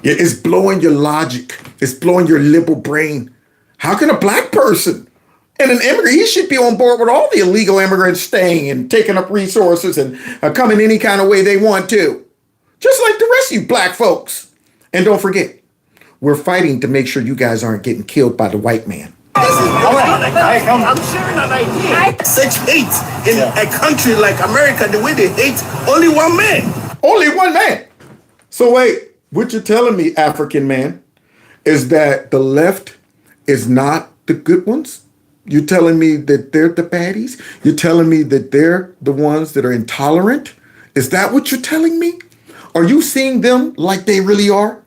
S11: It's blowing your logic. It's blowing your liberal brain. How can a black person and an immigrant, he should be on board with all the illegal immigrants staying and taking up resources and coming any kind of way they want to. Just like the rest of you black folks. And don't forget, we're fighting to make sure you guys aren't getting killed by the white man.
S9: I'm sharing an idea. Such hate in a country like America, the way they hate only one man.
S11: Only one man. So wait, what you're telling me, African man, is that the left is not the good ones? You're telling me that they're the baddies? You're telling me that they're the ones that are intolerant? Is that what you're telling me? Are you seeing them like they really are?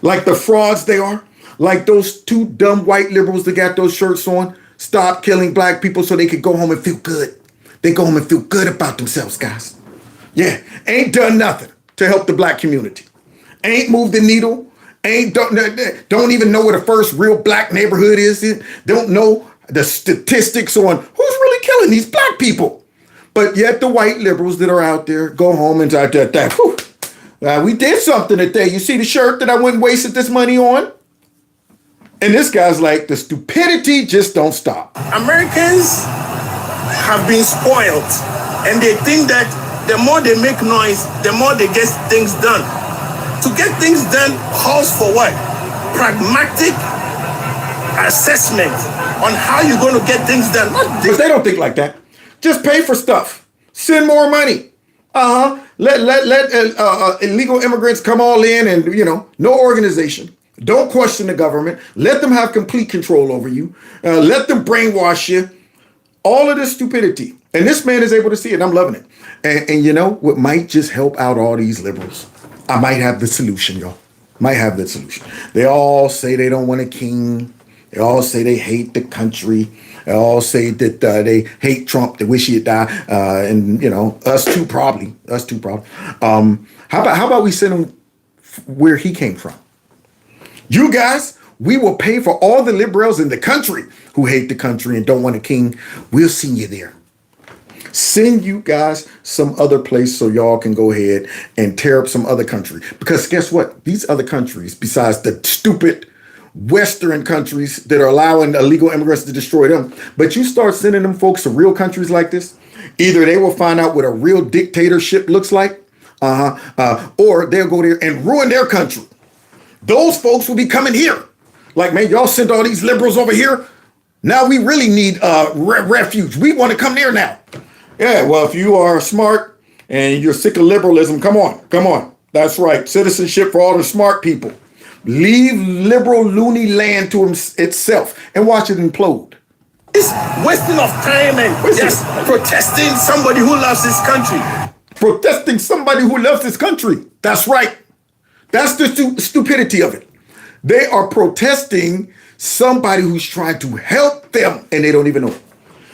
S11: Like the frauds they are? Like those two dumb white liberals that got those shirts on? Stop killing black people so they could go home and feel good. They go home and feel good about themselves, guys. Yeah, ain't done nothing to help the black community. Ain't moved the needle. Don't even know where the first real black neighborhood is. Don't know the statistics on who's really killing these black people. But yet the white liberals that are out there go home and we did something today. You see the shirt that I went and wasted this money on? And this guy's like, the stupidity just don't stop.
S9: Americans have been spoiled, and they think that the more they make noise, the more they get things done. To get things done calls for what? Pragmatic assessment on how you're going to get things done.
S11: But they don't think like that. Just pay for stuff. Send more money. Let illegal immigrants come all in and, no organization. Don't question the government. Let them have complete control over you. Let them brainwash you. All of this stupidity. And this man is able to see it. I'm loving it. And you know what might just help out all these liberals? I might have the solution, y'all. Might have the solution. They all say they don't want a king. They all say they hate the country. They all say that they hate Trump. They wish he'd die. And, us too, probably. How about we send him where he came from? You guys, we will pay for all the liberals in the country who hate the country and don't want a king. We'll send you there. Send you guys some other place so y'all can go ahead and tear up some other country. Because guess what? These other countries, besides the stupid Western countries that are allowing illegal immigrants to destroy them, but you start sending them folks to real countries like this, either they will find out what a real dictatorship looks like, or they'll go there and ruin their country. Those folks will be coming here. Like, man, y'all sent all these liberals over here. Now we really need refuge. We want to come there now. Yeah, well, if you are smart and you're sick of liberalism, come on. That's right. Citizenship for all the smart people. Leave liberal loony land to itself and watch it implode.
S9: It's wasting of time and protesting somebody who loves this country.
S11: Protesting somebody who loves this country. That's right. That's the stupidity of it. They are protesting somebody who's trying to help them and they don't even know.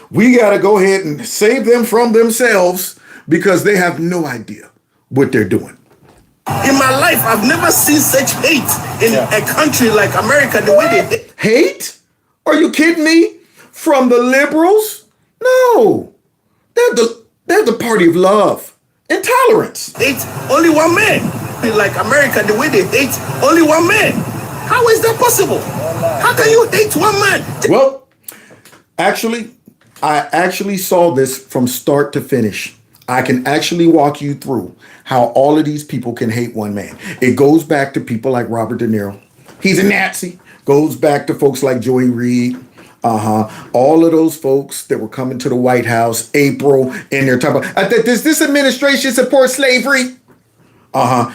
S11: We got to go ahead and save them from themselves because they have no idea what they're doing.
S9: In my life, I've never seen such hate in a country like America, the way they
S11: hate. Are you kidding me? From the liberals? No. They're the party of love and tolerance.
S9: Hate only one man. Like America, the way they hate only one man. How is that possible? How can you hate one man?
S11: Well, I actually saw this from start to finish. I can actually walk you through how all of these people can hate one man. It goes back to people like Robert De Niro. He's a Nazi. Goes back to folks like Joy Reid. All of those folks that were coming to the White House, April, and they're talking about, does this administration support slavery?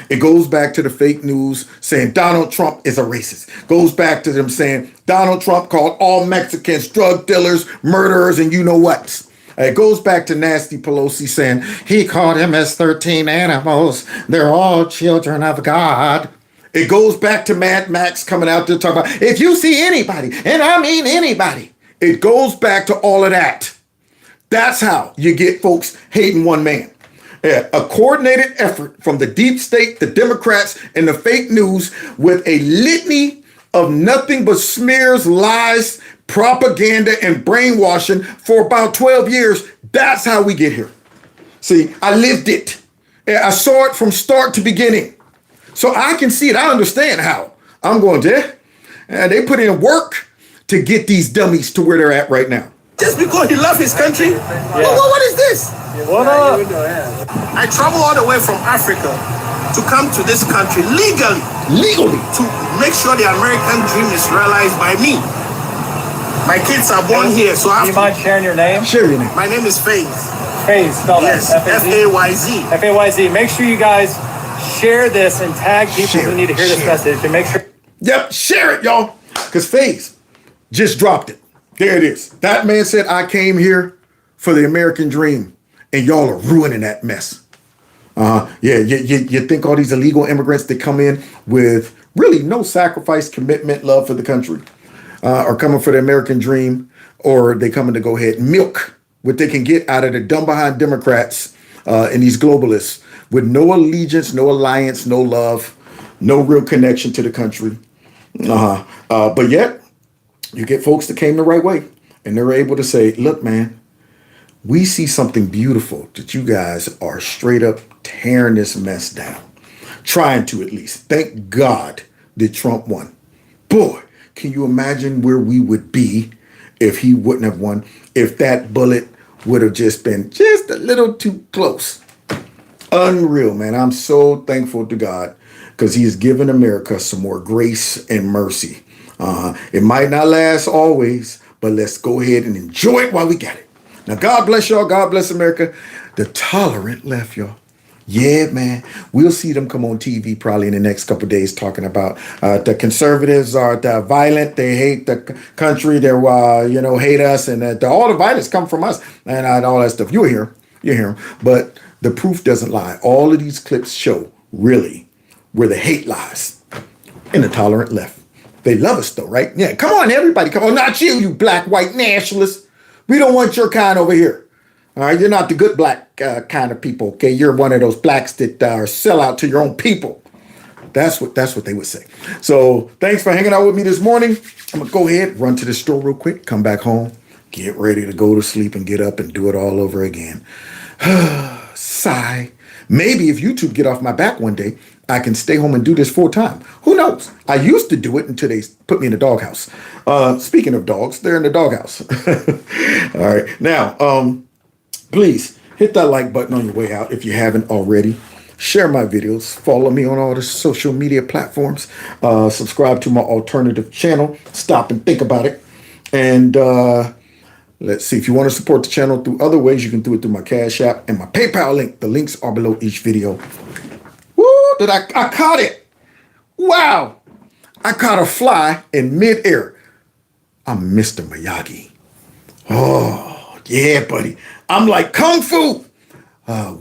S11: It goes back to the fake news saying Donald Trump is a racist. Goes back to them saying Donald Trump called all Mexicans drug dealers, murderers, and you know what. It goes back to Nasty Pelosi saying he called him as 13 animals. They're all children of God. It goes back to Mad Max coming out there talking about if you see anybody, and I mean anybody. It goes back to all of that. That's how you get folks hating one man. A coordinated effort from the deep state, the Democrats, and the fake news with a litany of nothing but smears, lies, propaganda, and brainwashing for about 12 years. That's how we get here. See, I lived it. I saw it from start to beginning. So I can see it. I understand how. I'm going to. They put in work to get these dummies to where they're at right now.
S9: Just because he loves his country?
S11: Yeah.
S9: What is this?
S11: What up?
S9: I travel all the way from Africa to come to this country legally.
S11: Legally?
S9: To make sure the American dream is realized by me. My kids are born here, so I have to...
S7: Do you mind sharing your name?
S11: Share your name.
S9: My name is Faith.
S7: Faith, spell that.
S9: Yes, F-A-Y-Z.
S7: F-A-Y-Z. Make sure you guys share this and tag people who need to hear this message. And make sure...
S11: Yep, share it, y'all. Because Faith just dropped it. There it is. That man said, I came here for the American dream, and y'all are ruining that mess. Yeah, you think all these illegal immigrants that come in with really no sacrifice, commitment, love for the country are coming for the American dream, or they coming to go ahead and milk what they can get out of the dumb behind Democrats and these globalists with no allegiance, no alliance, no love, no real connection to the country. But yet, you get folks that came the right way, and they're able to say, look, man, we see something beautiful that you guys are straight up tearing this mess down. Trying to, at least. Thank God that Trump won. Boy, can you imagine where we would be if he wouldn't have won? If that bullet would have just been just a little too close. Unreal, man. I'm so thankful to God because he has given America some more grace and mercy. It might not last always, but let's go ahead and enjoy it while we got it. Now, God bless y'all. God bless America. The tolerant left, y'all. Yeah, man. We'll see them come on TV probably in the next couple of days talking about the conservatives are the violent. They hate the country. They hate us, and all the violence come from us and all that stuff. You hear them. But the proof doesn't lie. All of these clips show really where the hate lies in the tolerant left. They love us though, right? Yeah, come on, everybody. Come on, not you, you black, white nationalists. We don't want your kind over here. All right, you're not the good black kind of people, okay? You're one of those blacks that are sell out to your own people. That's what they would say. So thanks for hanging out with me this morning. I'm going to go ahead, run to the store real quick, come back home, get ready to go to sleep and get up and do it all over again. Sigh. Maybe if YouTube get off my back one day, I can stay home and do this full time. Who knows? I used to do it until they put me in the doghouse. Speaking of dogs, they're in the doghouse. All right. Now, please hit that like button on your way out if you haven't already. Share my videos. Follow me on all the social media platforms. Subscribe to my alternative channel. Stop and think about it. And let's see. If you want to support the channel through other ways, you can do it through my Cash App and my PayPal link. The links are below each video. Woo! I caught it. Wow. I caught a fly in midair. I'm Mr. Miyagi. Oh, yeah, buddy. I'm like Kung Fu.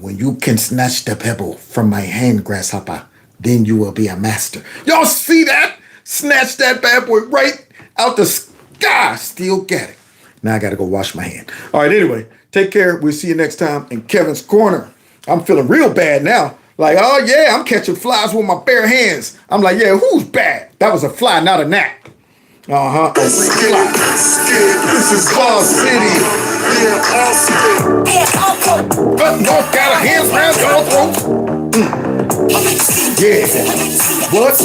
S11: When you can snatch the pebble from my hand, grasshopper, then you will be a master. Y'all see that? Snatch that bad boy right out the sky. Still got it. Now I got to go wash my hand. All right, anyway, take care. We'll see you next time in Kevin's Corner. I'm feeling real bad now. Like, oh, yeah, I'm catching flies with my bare hands. I'm like, yeah, who's bad? That was a fly, not a gnat. Uh-huh. This is Boss City. But walk out of hands round your throat. Yeah. What?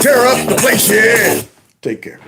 S11: Tear up the place, yeah. Take care.